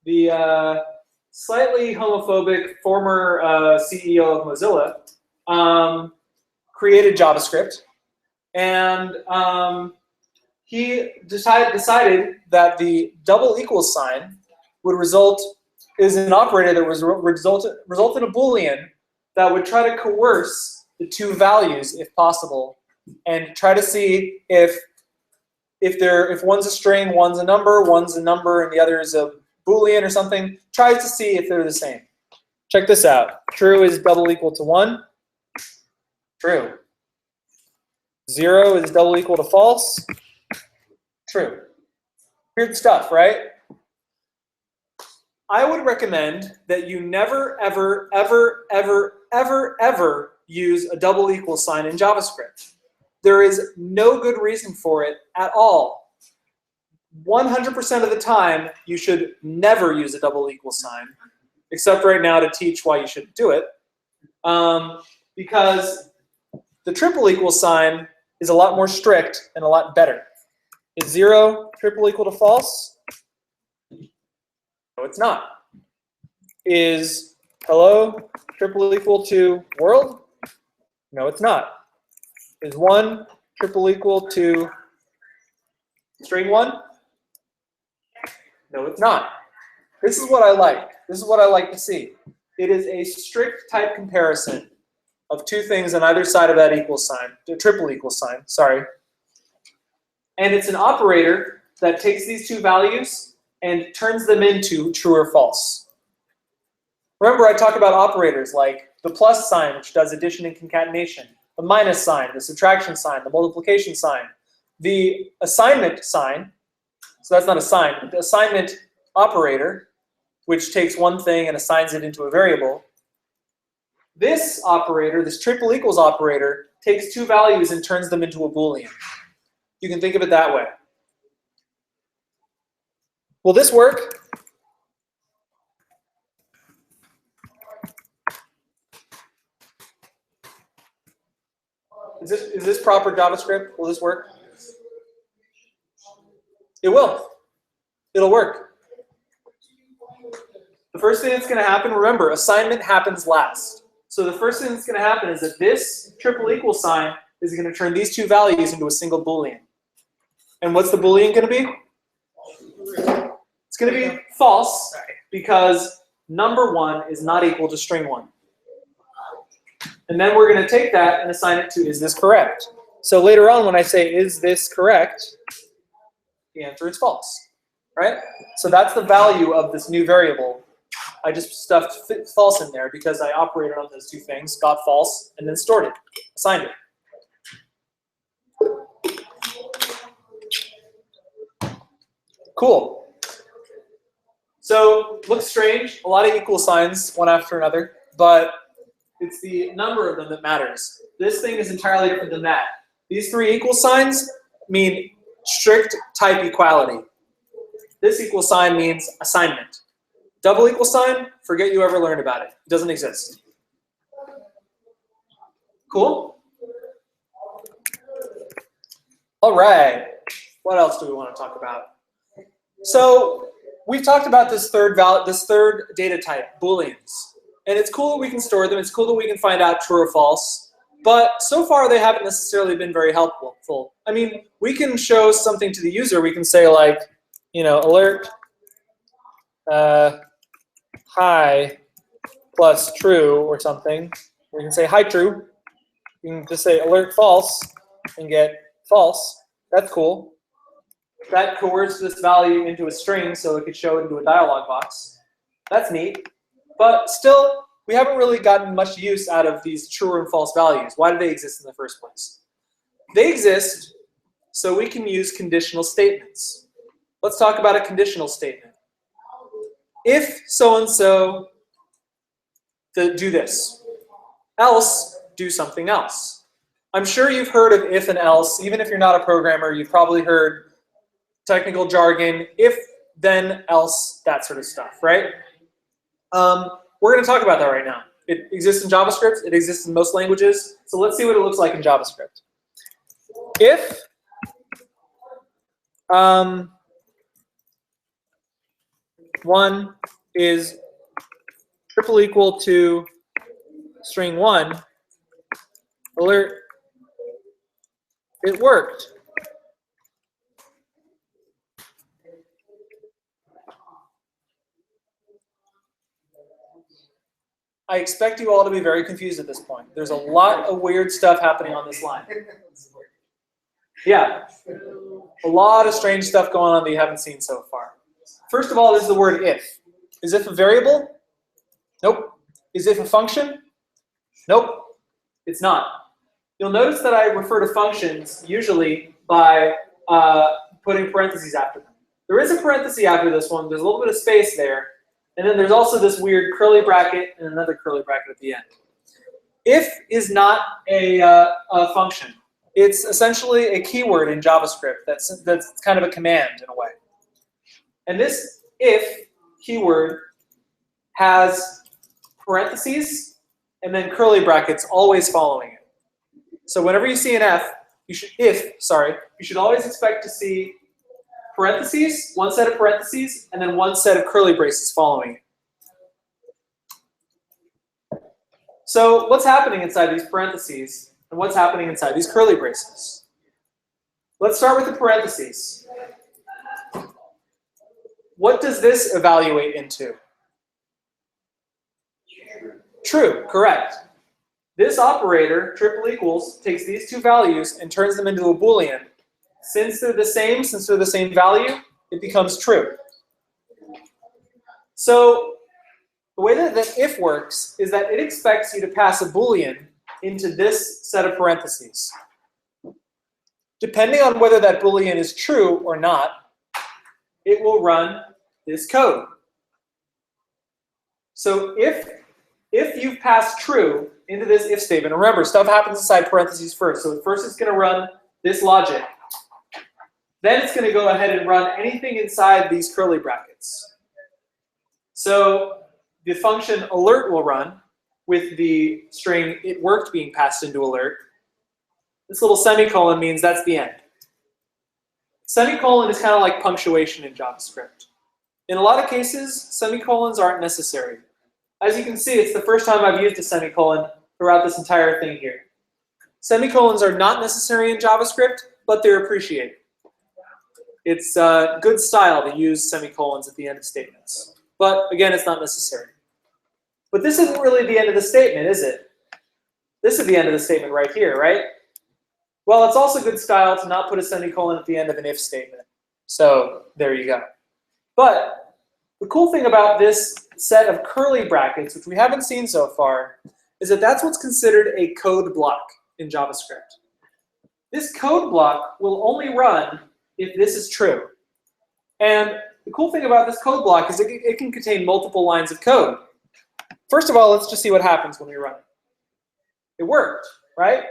the slightly homophobic former CEO of Mozilla, created JavaScript, and he decided that the double equals sign would is an operator that was result in a Boolean that would try to coerce the two values if possible, and try to see if one's a string, one's a number, and the other is a Boolean or something, tries to see if they're the same. Check this out. True is double equal to 1. True. 0 is double equal to false. True. Weird stuff, right? I would recommend that you never, ever, ever, ever, ever, ever use a double equal sign in JavaScript. There is no good reason for it at all. 100% of the time, you should never use a double equal sign, except right now to teach why you shouldn't do it. Because the triple equal sign is a lot more strict and a lot better. Is 0 triple equal to false? No, it's not. Is hello triple equal to world? No, it's not. Is 1 triple equal to string 1? No, it's not. This is what I like. This is what I like to see. It is a strict type comparison of two things on either side of that equal sign, the triple equal sign, sorry. And it's an operator that takes these two values and turns them into true or false. Remember, I talked about operators like the plus sign, which does addition and concatenation, the minus sign, the subtraction sign, the multiplication sign, the assignment sign, so that's not a sign, the assignment operator, which takes one thing and assigns it into a variable. This operator, this triple equals operator, takes two values and turns them into a Boolean. You can think of it that way. Will this work? Is this proper JavaScript? Will this work? It will. It'll work. The first thing that's going to happen, remember, assignment happens last. So the first thing that's going to happen is that this triple equal sign is going to turn these two values into a single Boolean. And what's the Boolean going to be? It's going to be false because number 1 is not equal to string 1. And then we're going to take that and assign it to is this correct? So later on when I say is this correct, the answer is false, right? So that's the value of this new variable. I just stuffed false in there because I operated on those two things, got false, and then stored it, assigned it. Cool. So looks strange, a lot of equal signs, one after another, but it's the number of them that matters. This thing is entirely different than that. These three equal signs mean strict type equality. This equal sign means assignment. Double equal sign, forget you ever learned about it. It doesn't exist. Cool? All right. What else do we want to talk about? So we've talked about this third data type, Booleans. And it's cool that we can store them. It's cool that we can find out true or false. But so far, they haven't necessarily been very helpful. I mean, we can show something to the user. We can say, like, you know, alert hi plus true or something. We can say hi true. You can just say alert false and get false. That's cool. That coerced this value into a string so it could show it into a dialog box. That's neat. But still, we haven't really gotten much use out of these true and false values. Why do they exist in the first place? They exist so we can use conditional statements. Let's talk about a conditional statement. If so-and-so do this, else do something else. I'm sure you've heard of if and else. Even if you're not a programmer, you've probably heard technical jargon, if, then, else, that sort of stuff, right? We're going to talk about that right now. It exists in JavaScript. It exists in most languages. So let's see what it looks like in JavaScript. If one is triple equal to string 1, alert, it worked. I expect you all to be very confused at this point. There's a lot of weird stuff happening on this line. Yeah, a lot of strange stuff going on that you haven't seen so far. First of all, this is the word if. Is if a variable? Nope. Is if a function? Nope, it's not. You'll notice that I refer to functions usually by putting parentheses after them. There is a parenthesis after this one. There's a little bit of space there. And then there's also this weird curly bracket and another curly bracket at the end. If is not a function. It's essentially a keyword in JavaScript that's kind of a command in a way. And this if keyword has parentheses and then curly brackets always following it. So whenever you see an you should always expect to see parentheses, one set of parentheses, and then one set of curly braces following it. So what's happening inside these parentheses and what's happening inside these curly braces? Let's start with the parentheses. What does this evaluate into? True, correct. This operator, triple equals, takes these two values and turns them into a Boolean. Since they're the same value, it becomes true. So the way that if works is that it expects you to pass a Boolean into this set of parentheses. Depending on whether that Boolean is true or not, it will run this code. So if you've passed true into this if statement, remember, stuff happens inside parentheses first. So first it's going to run this logic. Then it's going to go ahead and run anything inside these curly brackets. So the function alert will run with the string it worked being passed into alert. This little semicolon means that's the end. Semicolon is kind of like punctuation in JavaScript. In a lot of cases, semicolons aren't necessary. As you can see, it's the first time I've used a semicolon throughout this entire thing here. Semicolons are not necessary in JavaScript, but they're appreciated. It's good style to use semicolons at the end of statements. But again, it's not necessary. But this isn't really the end of the statement, is it? This is the end of the statement right here, right? Well, it's also good style to not put a semicolon at the end of an if statement. So there you go. But the cool thing about this set of curly brackets, which we haven't seen so far, is that that's what's considered a code block in JavaScript. This code block will only run if this is true. And the cool thing about this code block is it can contain multiple lines of code. First of all, let's just see what happens when we run it. It worked, right?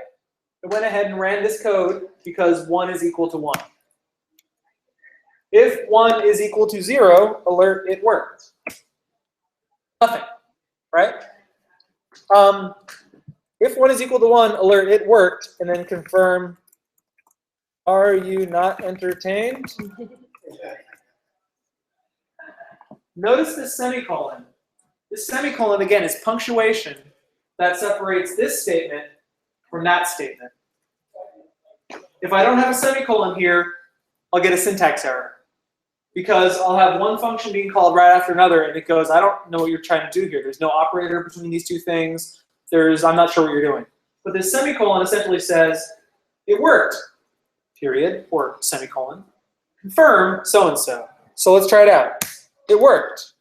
It went ahead and ran this code because 1 is equal to 1. If 1 is equal to 0, alert, it worked. Nothing, right? If 1 is equal to 1, alert, it worked, and then confirm, are you not entertained? Notice this semicolon. This semicolon, again, is punctuation that separates this statement from that statement. If I don't have a semicolon here, I'll get a syntax error. Because I'll have one function being called right after another, and it goes, I don't know what you're trying to do here. There's no operator between these two things. I'm not sure what you're doing. But this semicolon essentially says, it worked, period, or semicolon. Confirm so-and-so. So let's try it out. It worked.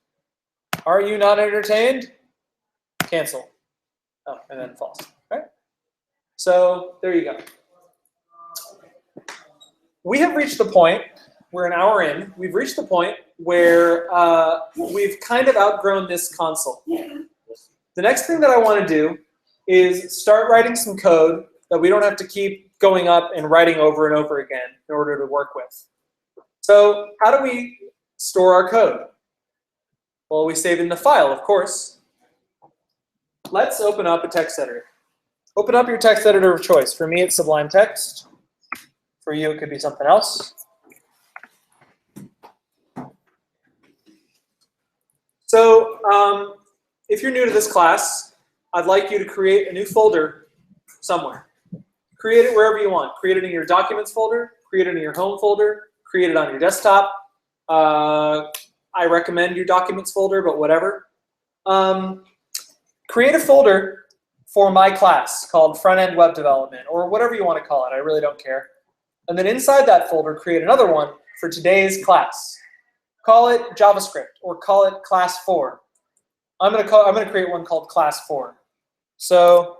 Are you not entertained? Cancel. Oh, and then false, right? So there you go. We have reached the point, we're an hour in, we've reached the point where we've kind of outgrown this console. The next thing that I want to do is start writing some code that we don't have to keep going up and writing over and over again in order to work with. So how do we store our code? Well, we save in the file, of course. Let's open up a text editor. Open up your text editor of choice. For me, it's Sublime Text. For you, it could be something else. So if you're new to this class, I'd like you to create a new folder somewhere. Create it wherever you want. Create it in your documents folder, create it in your home folder, create it on your desktop. I recommend your documents folder, but whatever. Create a folder for my class called Front-End Web Development, or whatever you want to call it. I really don't care. And then inside that folder, create another one for today's class. Call it JavaScript, or call it Class 4. I'm gonna create one called class 4. So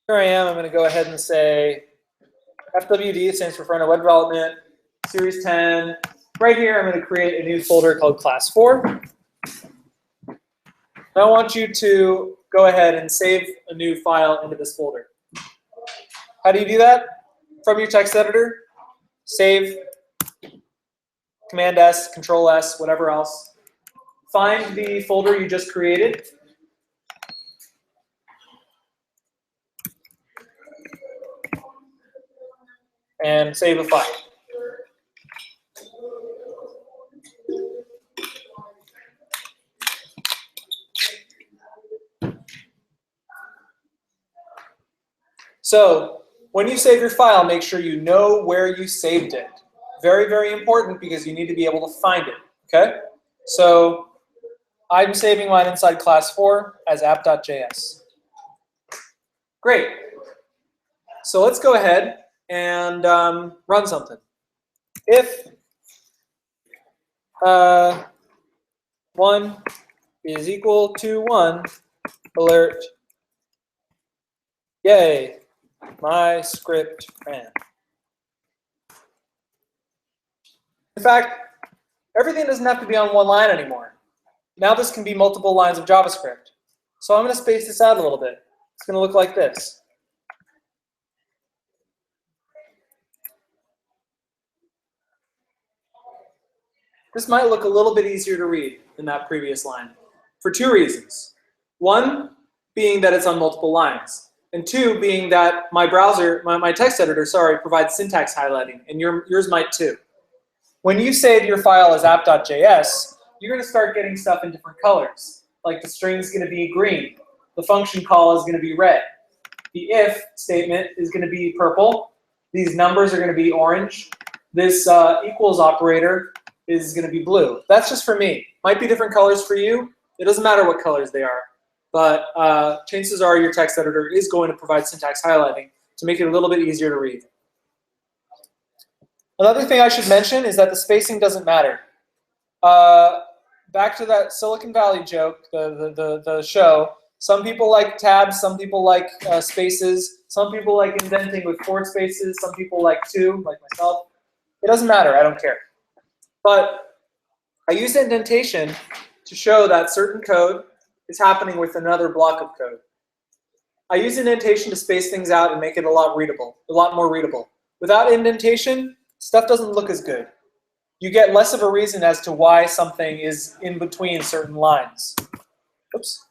here I am. I'm gonna go ahead and say FWD stands for front-end web development, series 10. Right here, I'm gonna create a new folder called class 4. I want you to go ahead and save a new file into this folder. How do you do that? From your text editor, save, Command S, Control S, whatever else. Find the folder you just created. And save a file. So when you save your file, make sure you know where you saved it. Very, very important because you need to be able to find it. Okay? So I'm saving mine inside class 4 as app.js. Great. So let's go ahead and run something. If 1 is equal to 1, alert, yay, my script ran. In fact, everything doesn't have to be on one line anymore. Now this can be multiple lines of JavaScript. So I'm going to space this out a little bit. It's going to look like this. This might look a little bit easier to read than that previous line for 2 reasons. 1 being that it's on multiple lines, and 2 being that my browser, my text editor, sorry, provides syntax highlighting, and yours might too. When you save your file as app.js, you're going to start getting stuff in different colors. Like the string is going to be green, the function call is going to be red, the if statement is going to be purple, these numbers are going to be orange, this equals operator is going to be blue. That's just for me. Might be different colors for you. It doesn't matter what colors they are. But chances are your text editor is going to provide syntax highlighting to make it a little bit easier to read. Another thing I should mention is that the spacing doesn't matter. Back to that Silicon Valley joke, the show. Some people like tabs, some people like spaces, some people like indenting with 4 spaces, some people like 2, like myself. It doesn't matter, I don't care. But I use indentation to show that certain code is happening with another block of code. I use indentation to space things out and make it a lot more readable. Without indentation, stuff doesn't look as good. You get less of a reason as to why something is in between certain lines. Oops.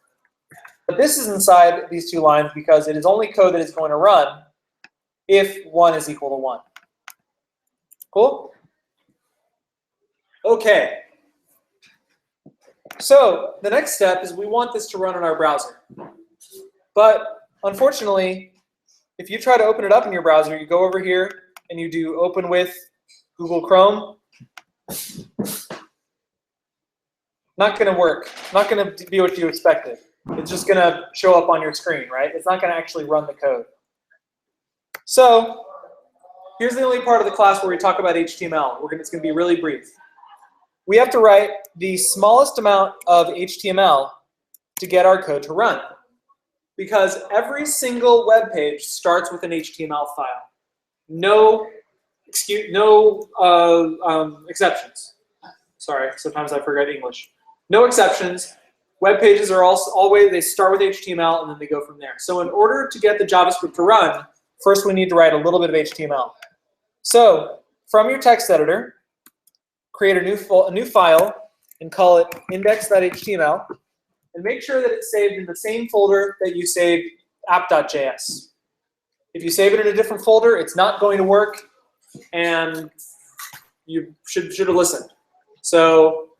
But this is inside these 2 lines because it is only code that is going to run if 1 is equal to 1. Cool? Okay. So the next step is we want this to run in our browser. But unfortunately, if you try to open it up in your browser, you go over here and you do open with Google Chrome. Not going to work. Not going to be what you expected. It's just going to show up on your screen, right? It's not going to actually run the code. So here's the only part of the class where we talk about HTML. It's going to be really brief. We have to write the smallest amount of HTML to get our code to run. Because every single web page starts with an HTML file. No exceptions. Sorry, sometimes I forget English. No exceptions. Web pages are always, they start with HTML and then they go from there. So in order to get the JavaScript to run, first we need to write a little bit of HTML. So from your text editor, create a new file and call it index.html, and make sure that it's saved in the same folder that you saved app.js. If you save it in a different folder, it's not going to work, and you should have listened. So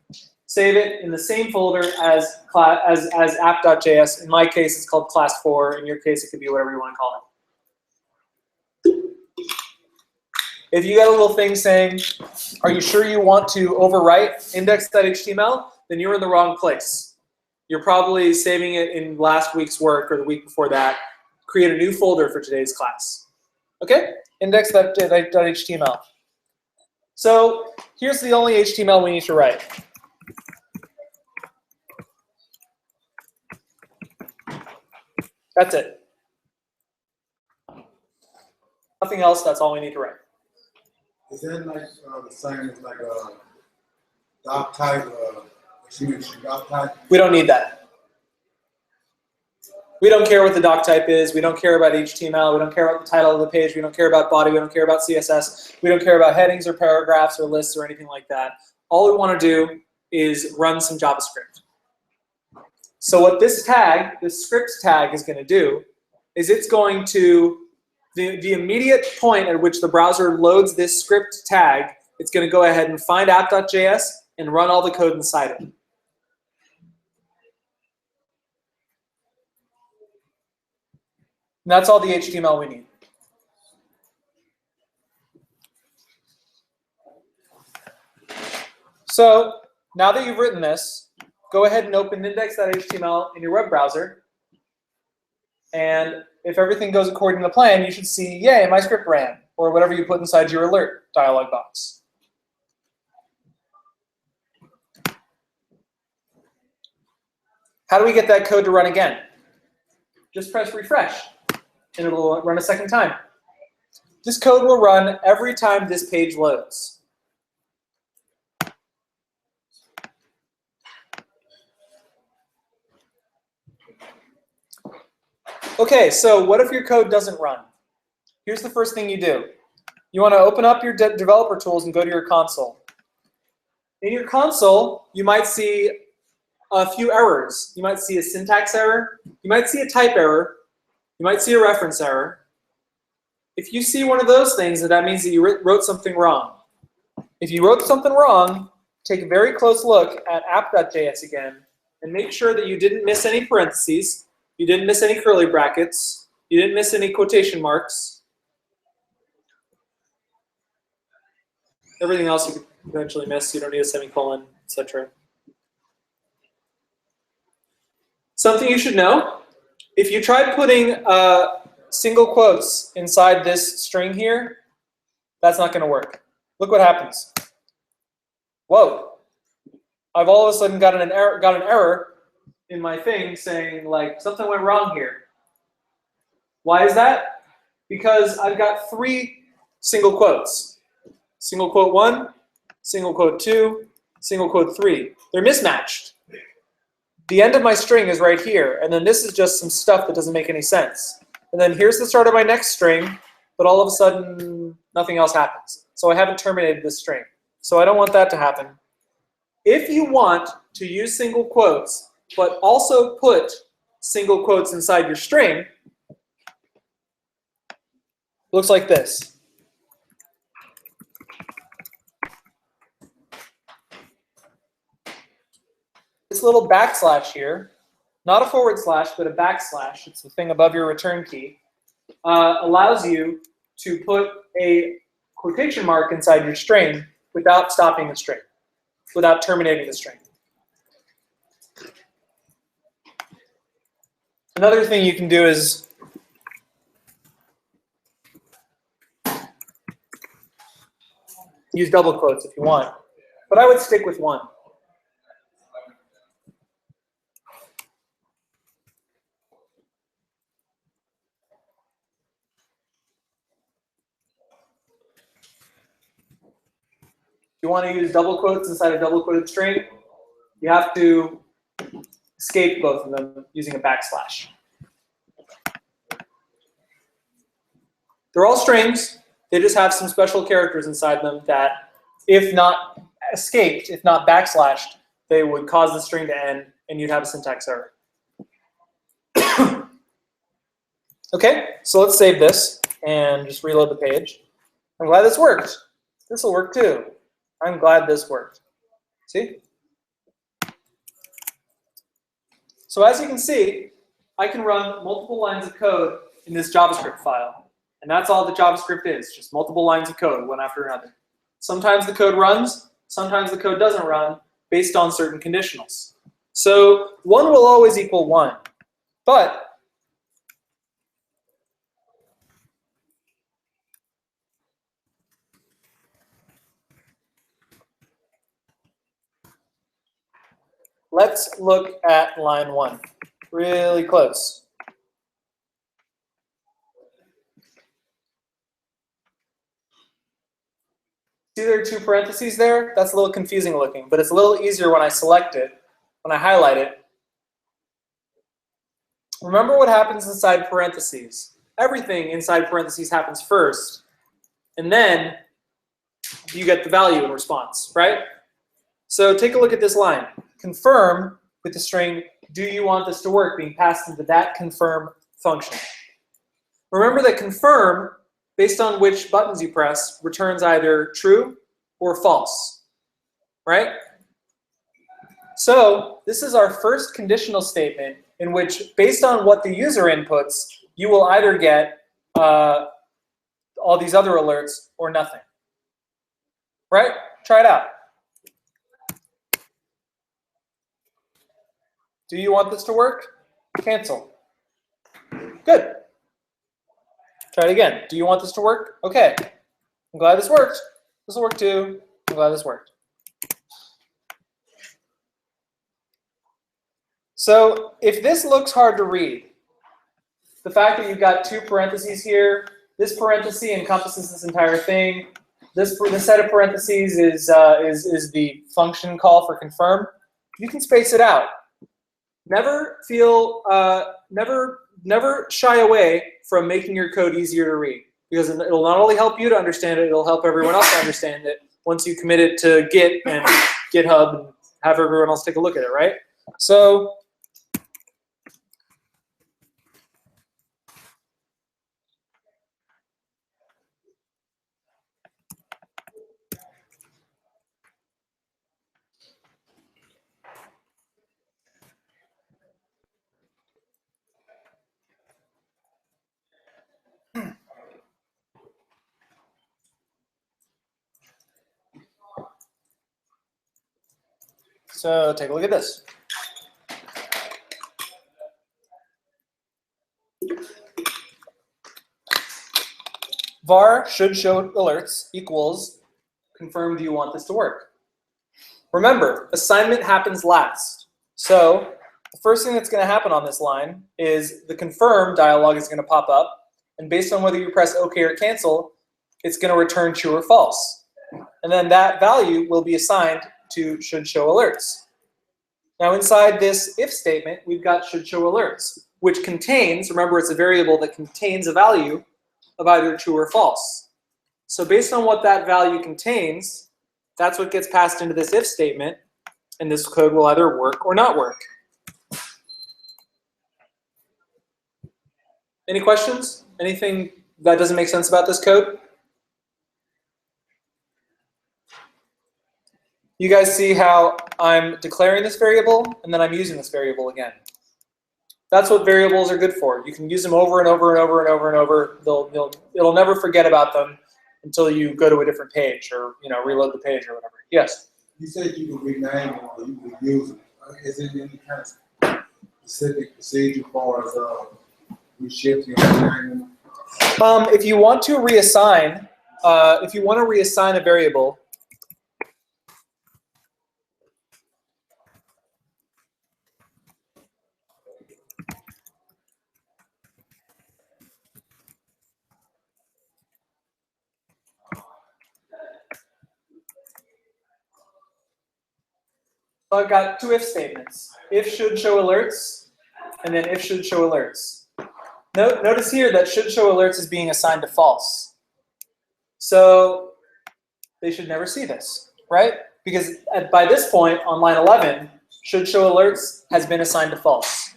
save it in the same folder as app.js. In my case, it's called class 4. In your case, it could be whatever you want to call it. If you got a little thing saying, are you sure you want to overwrite index.html? Then you're in the wrong place. You're probably saving it in last week's work or the week before that. Create a new folder for today's class. Okay? Index.html. So here's the only HTML we need to write. That's it. Nothing else, that's all we need to write. Is that like the same as like a doc type, doc type? We don't need that. We don't care what the doc type is. We don't care about HTML. We don't care about the title of the page. We don't care about body. We don't care about CSS. We don't care about headings or paragraphs or lists or anything like that. All we want to do is run some JavaScript. So what this tag, this script tag, is going to do is it's going to, the immediate point at which the browser loads this script tag, it's going to go ahead and find app.js and run all the code inside it. And that's all the HTML we need. So now that you've written this, go ahead and open index.html in your web browser. And if everything goes according to plan, you should see, yay, my script ran, or whatever you put inside your alert dialog box. How do we get that code to run again? Just press refresh, and it'll run a second time. This code will run every time this page loads. Okay, so what if your code doesn't run? Here's the first thing you do. You want to open up your developer tools and go to your console. In your console, you might see a few errors. You might see a syntax error. You might see a type error. You might see a reference error. If you see one of those things, that means that you wrote something wrong. If you wrote something wrong, take a very close look at app.js again and make sure that you didn't miss any parentheses, you didn't miss any curly brackets, you didn't miss any quotation marks. Everything else you could eventually miss. You don't need a semicolon, etc. Something you should know, if you tried putting single quotes inside this string here, that's not going to work. Look what happens. Whoa. I've all of a sudden got an error in my thing saying, like, something went wrong here. Why is that? Because I've got 3 single quotes. Single quote 1, single quote 2, single quote 3. They're mismatched. The end of my string is right here, and then this is just some stuff that doesn't make any sense. And then here's the start of my next string, but all of a sudden, nothing else happens. So I haven't terminated this string. So I don't want that to happen. If you want to use single quotes, but also put single quotes inside your string, looks like this. This little backslash here, not a forward slash, but a backslash, it's the thing above your return key, allows you to put a quotation mark inside your string without stopping the string, without terminating the string. Another thing you can do is use double quotes if you want, but I would stick with 1. If you want to use double quotes inside a double quoted string, you have to escape both of them using a backslash. They're all strings. They just have some special characters inside them that, if not escaped, if not backslashed, they would cause the string to end and you'd have a syntax error. Okay, so let's save this and just reload the page. I'm glad this worked. This will work too. I'm glad this worked. See? So as you can see, I can run multiple lines of code in this JavaScript file. And that's all that JavaScript is, just multiple lines of code, one after another. Sometimes the code runs, sometimes the code doesn't run, based on certain conditionals. So 1 will always equal 1. But let's look at line 1, really close. See there are two parentheses there? That's a little confusing looking, but it's a little easier when I select it, when I highlight it. Remember what happens inside parentheses. Everything inside parentheses happens first, and then you get the value in response, right? So take a look at this line. Confirm with the string, do you want this to work, being passed into that confirm function. Remember that confirm, based on which buttons you press, returns either true or false, right? So this is our first conditional statement in which, based on what the user inputs, you will either get all these other alerts or nothing, right? Try it out. Do you want this to work? Cancel. Good. Try it again. Do you want this to work? Okay. I'm glad this worked. This will work too. I'm glad this worked. So if this looks hard to read, the fact that you've got two parentheses here, this parenthesis encompasses this entire thing. This set of parentheses is the function call for confirm. You can space it out. Never shy away from making your code easier to read, because it'll not only help you to understand it, it'll help everyone else to understand it once you commit it to Git and GitHub and have everyone else take a look at it, right? So take a look at this. var should show alerts equals confirm, do you want this to work? Remember, assignment happens last. So the first thing that's going to happen on this line is the confirm dialog is going to pop up, and based on whether you press OK or cancel, it's going to return true or false. And then that value will be assigned to should show alerts. Now inside this if statement, we've got should show alerts, which contains, remember it's a variable that contains a value of either true or false. So based on what that value contains, that's what gets passed into this if statement, and this code will either work or not work. Any questions? Anything that doesn't make sense about this code? You guys see how I'm declaring this variable, and then I'm using this variable again. That's what variables are good for. You can use them over and over and over and over and over. It'll never forget about them until you go to a different page or reload the page or whatever. Yes? You said you could rename it or you could use it. Is there any kind of specific procedure for reshifting or renaming? If you want to reassign, a variable, so I've got two if statements. If should show alerts, and then if should show alerts. Notice here that should show alerts is being assigned to false. So they should never see this, right? Because by this point on line 11, should show alerts has been assigned to false.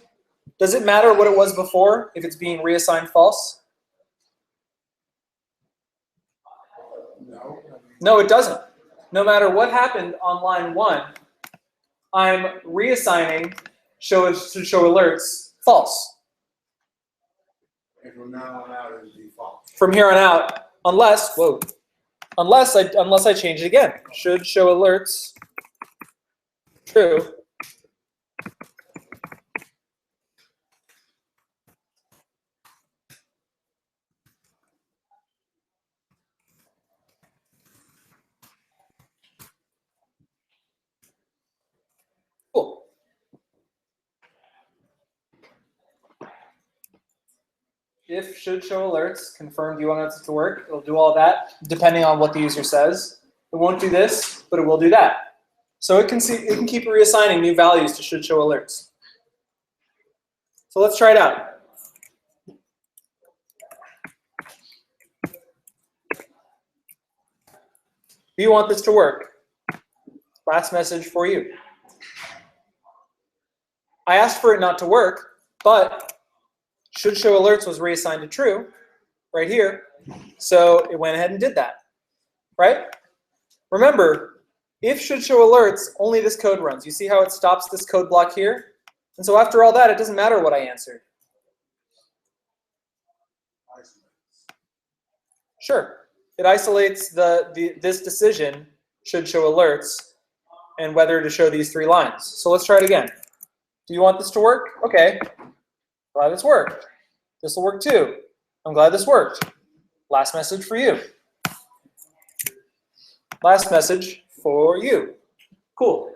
Does it matter what it was before if it's being reassigned false? No. No, it doesn't. No matter what happened on line 1, I'm reassigning should show alerts false. And from now on out, it'll be false. From here on out, unless I change it again. Should show alerts true. Cool. If should show alerts, confirm do you want it to work. It'll do all that depending on what the user says. It won't do this, but it will do that. So it can keep reassigning new values to should show alerts. So let's try it out. Do you want this to work? Last message for you. I asked for it not to work, but should show alerts was reassigned to true right here. So it went ahead and did that, right? Remember, if should show alerts, only this code runs. You see how it stops this code block here? And so after all that, it doesn't matter what I answered. Sure. It isolates this decision, should show alerts, and whether to show these 3 lines. So let's try it again. Do you want this to work? Okay. Glad this worked. This will work too. I'm glad this worked. Last message for you. Last message for you. Cool.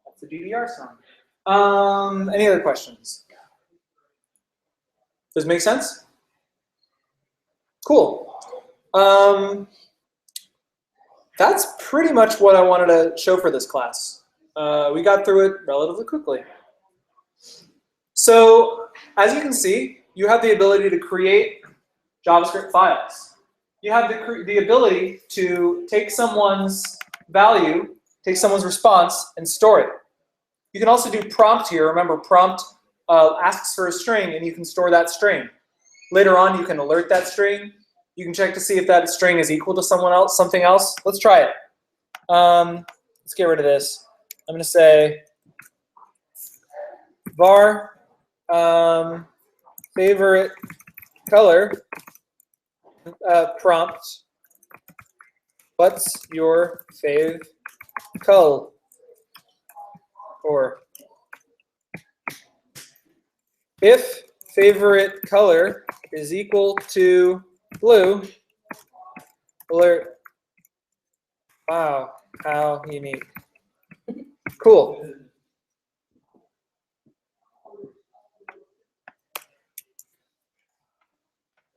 That's the DDR song. Any other questions? Does it make sense? Cool. That's pretty much what I wanted to show for this class. We got through it relatively quickly. So as you can see, you have the ability to create JavaScript files. You have the ability to take someone's value, take someone's response, and store it. You can also do prompt here. Remember, prompt asks for a string, and you can store that string. Later on, you can alert that string. You can check to see if that string is equal to something else. Let's try it. Let's get rid of this. I'm going to say var favorite color prompt. What's your fave color? Or if favorite color is equal to blue, alert. Wow, how unique. Cool.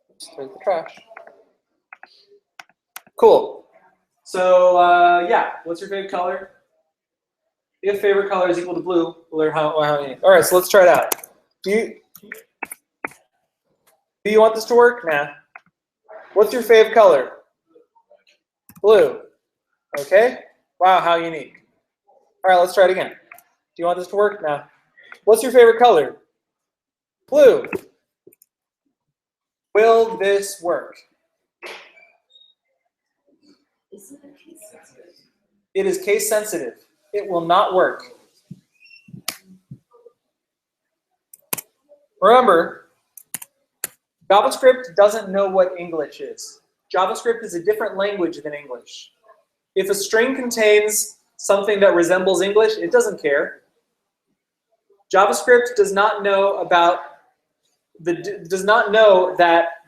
There's the trash. Cool. So yeah, what's your favorite color? If favorite color is equal to blue, alert how unique. All right, so let's try it out. Do you want this to work? Nah. What's your fave color? Blue. Okay. Wow, how unique. All right, let's try it again. Do you want this to work? Nah. What's your favorite color? Blue. Will this work? It is case sensitive. It will not work. Remember, JavaScript doesn't know what English is. JavaScript is a different language than English. If a string contains something that resembles English, it doesn't care. JavaScript does not know that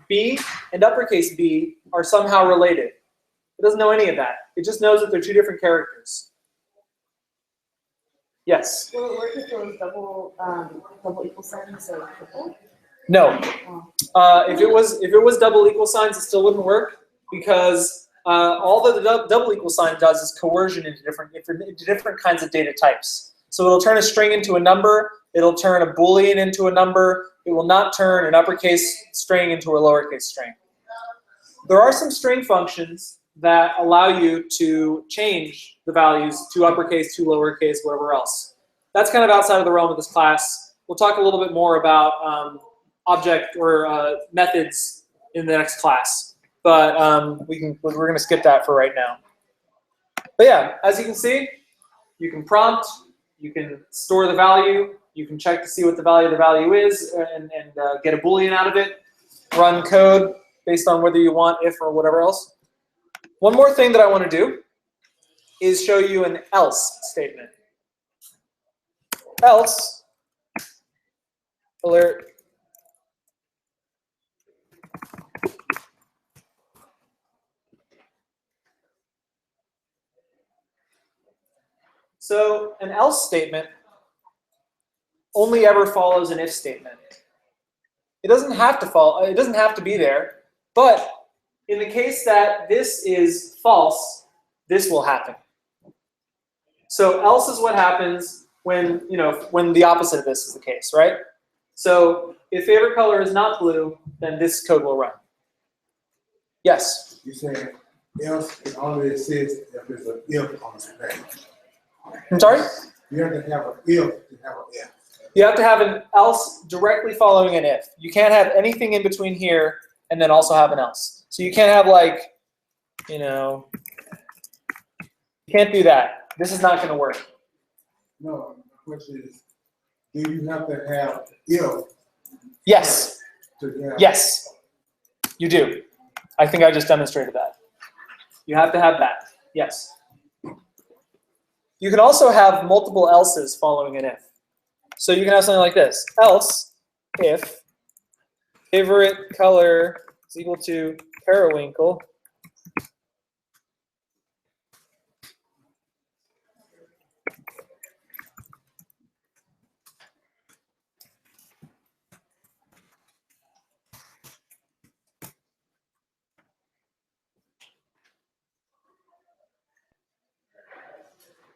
B and uppercase B are somehow related. It doesn't know any of that. It just knows that they're 2 different characters. Yes? Will it work if it was double equal signs or triple? No. If it was double equal signs, it still wouldn't work because all that the double equal sign does is coercion into different kinds of data types. So it'll turn a string into a number. It'll turn a Boolean into a number. It will not turn an uppercase string into a lowercase string. There are some string functions that allow you to change the values to uppercase, to lowercase, whatever else. That's kind of outside of the realm of this class. We'll talk a little bit more about object or methods in the next class, but we're going to skip that for right now. But yeah, as you can see, you can prompt, you can store the value, you can check to see what the value is, and get a Boolean out of it, run code based on whether you want if or whatever else. One more thing that I want to do is show you an else statement. Else, alert. So an else statement only ever follows an if statement. It doesn't have to follow. It doesn't have to be there, but in the case that this is false, this will happen. So else is what happens when, when the opposite of this is the case, right? So if favorite color is not blue, then this code will run. Yes? You said else, it only says if there's an if on the page. I'm sorry? You have to have an if to have an if. You have to have an else directly following an if. You can't have anything in between here and then also have an else. So you can't have like, you can't do that. This is not going to work. No, the question is, do you have to have if? Yes. To have Yes. You do. I think I just demonstrated that. You have to have that. Yes. You can also have multiple else's following an if. So you can have something like this. Else if favorite color is equal to periwinkle,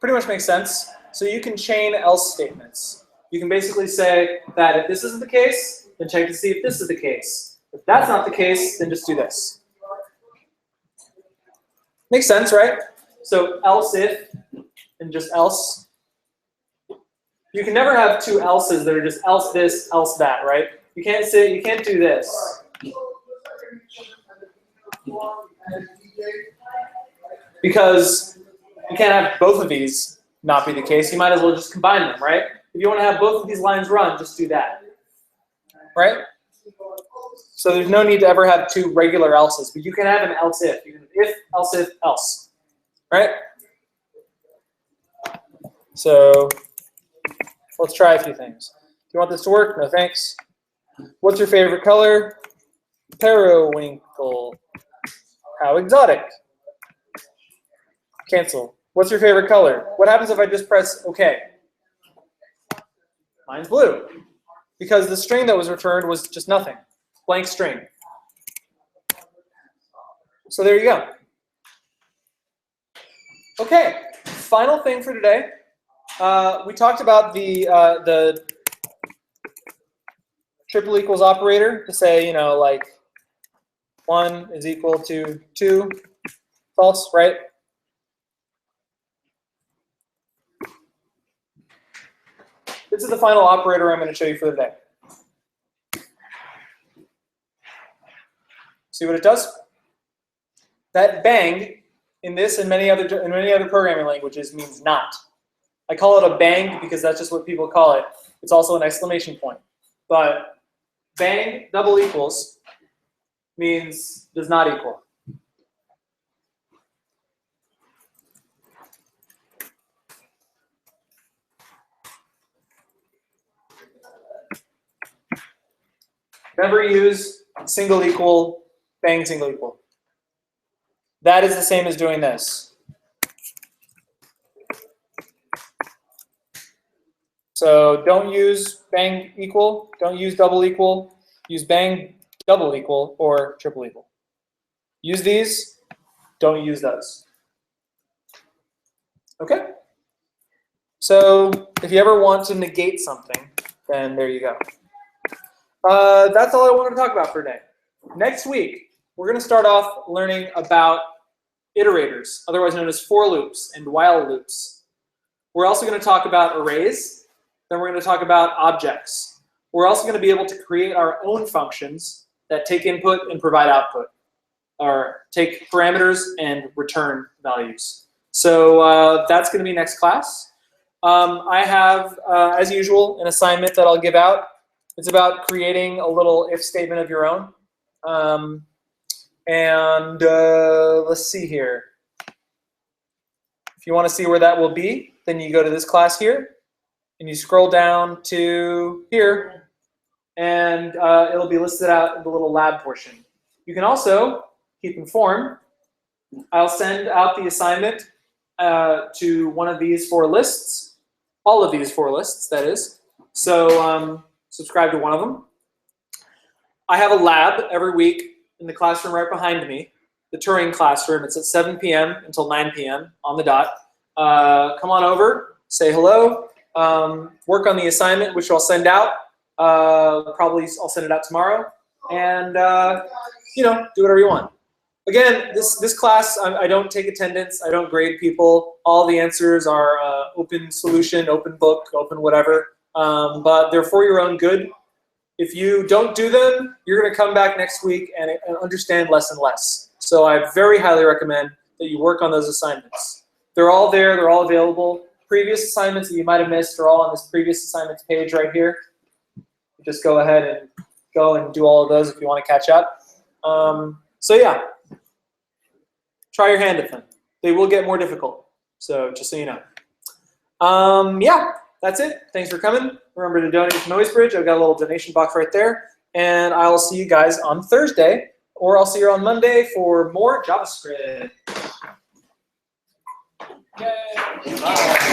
pretty much makes sense. So you can chain else statements. You can basically say that if this isn't the case, then check to see if this is the case. If that's not the case, then just do this. Makes sense, right? So else if and just else. You can never have two else's that are just else this, else that, right? You can't say, you can't do this. Because you can't have both of these not be the case. You might as well just combine them, right? If you want to have both of these lines run, just do that, right? So there's no need to ever have two regular else's, but you can have an else if. You can have if, else, right? So let's try a few things. Do you want this to work? No, thanks. What's your favorite color? Periwinkle. How exotic. Cancel. What's your favorite color? What happens if I just press OK? Mine's blue. Because the string that was returned was just nothing. Blank string. So there you go. Okay, final thing for today. We talked about the triple equals operator to say, like 1 is equal to 2, false, right? This is the final operator I'm going to show you for the day. See what it does? That bang in this and many other programming languages means not. I call it a bang because that's just what people call it. It's also an exclamation point. But bang double equals means does not equal. Never use single equal, bang single equal. That is the same as doing this. So don't use bang equal, don't use double equal, use bang double equal or triple equal. Use these, don't use those. Okay? So if you ever want to negate something, then there you go. That's all I wanted to talk about for today. Next week, we're going to start off learning about iterators, otherwise known as for loops and while loops. We're also going to talk about arrays. Then we're going to talk about objects. We're also going to be able to create our own functions that take input and provide output, or take parameters and return values. So that's going to be next class. I have, as usual, an assignment that I'll give out. It's about creating a little if statement of your own. Let's see here. If you want to see where that will be, then you go to this class here, and you scroll down to here, and it'll be listed out in the little lab portion. You can also keep informed. I'll send out the assignment to one of these 4 lists, all of these 4 lists, that is. So subscribe to one of them. I have a lab every week in the classroom right behind me the Turing classroom. It's at 7 p.m. until 9 p.m. on the dot. Come on over, say hello, work on the assignment, which I'll send out. Probably I'll send it out tomorrow, and you know, do whatever you want. Again, this class, I don't take attendance. I don't grade people. All the answers are open solution, open book, open whatever. But they're for your own good. If you don't do them, you're going to come back next week and understand less and less. So I very highly recommend that you work on those assignments. They're all there. They're all available. Previous assignments that you might have missed are all on this previous assignments page right here. Just go ahead and do all of those if you want to catch up. So yeah, try your hand at them. They will get more difficult. So just so you know. Yeah, that's it. Thanks for coming. Remember to donate to Noisebridge. I've got a little donation box right there. And I will see you guys on Thursday, or I'll see you on Monday for more JavaScript. Yay. Bye.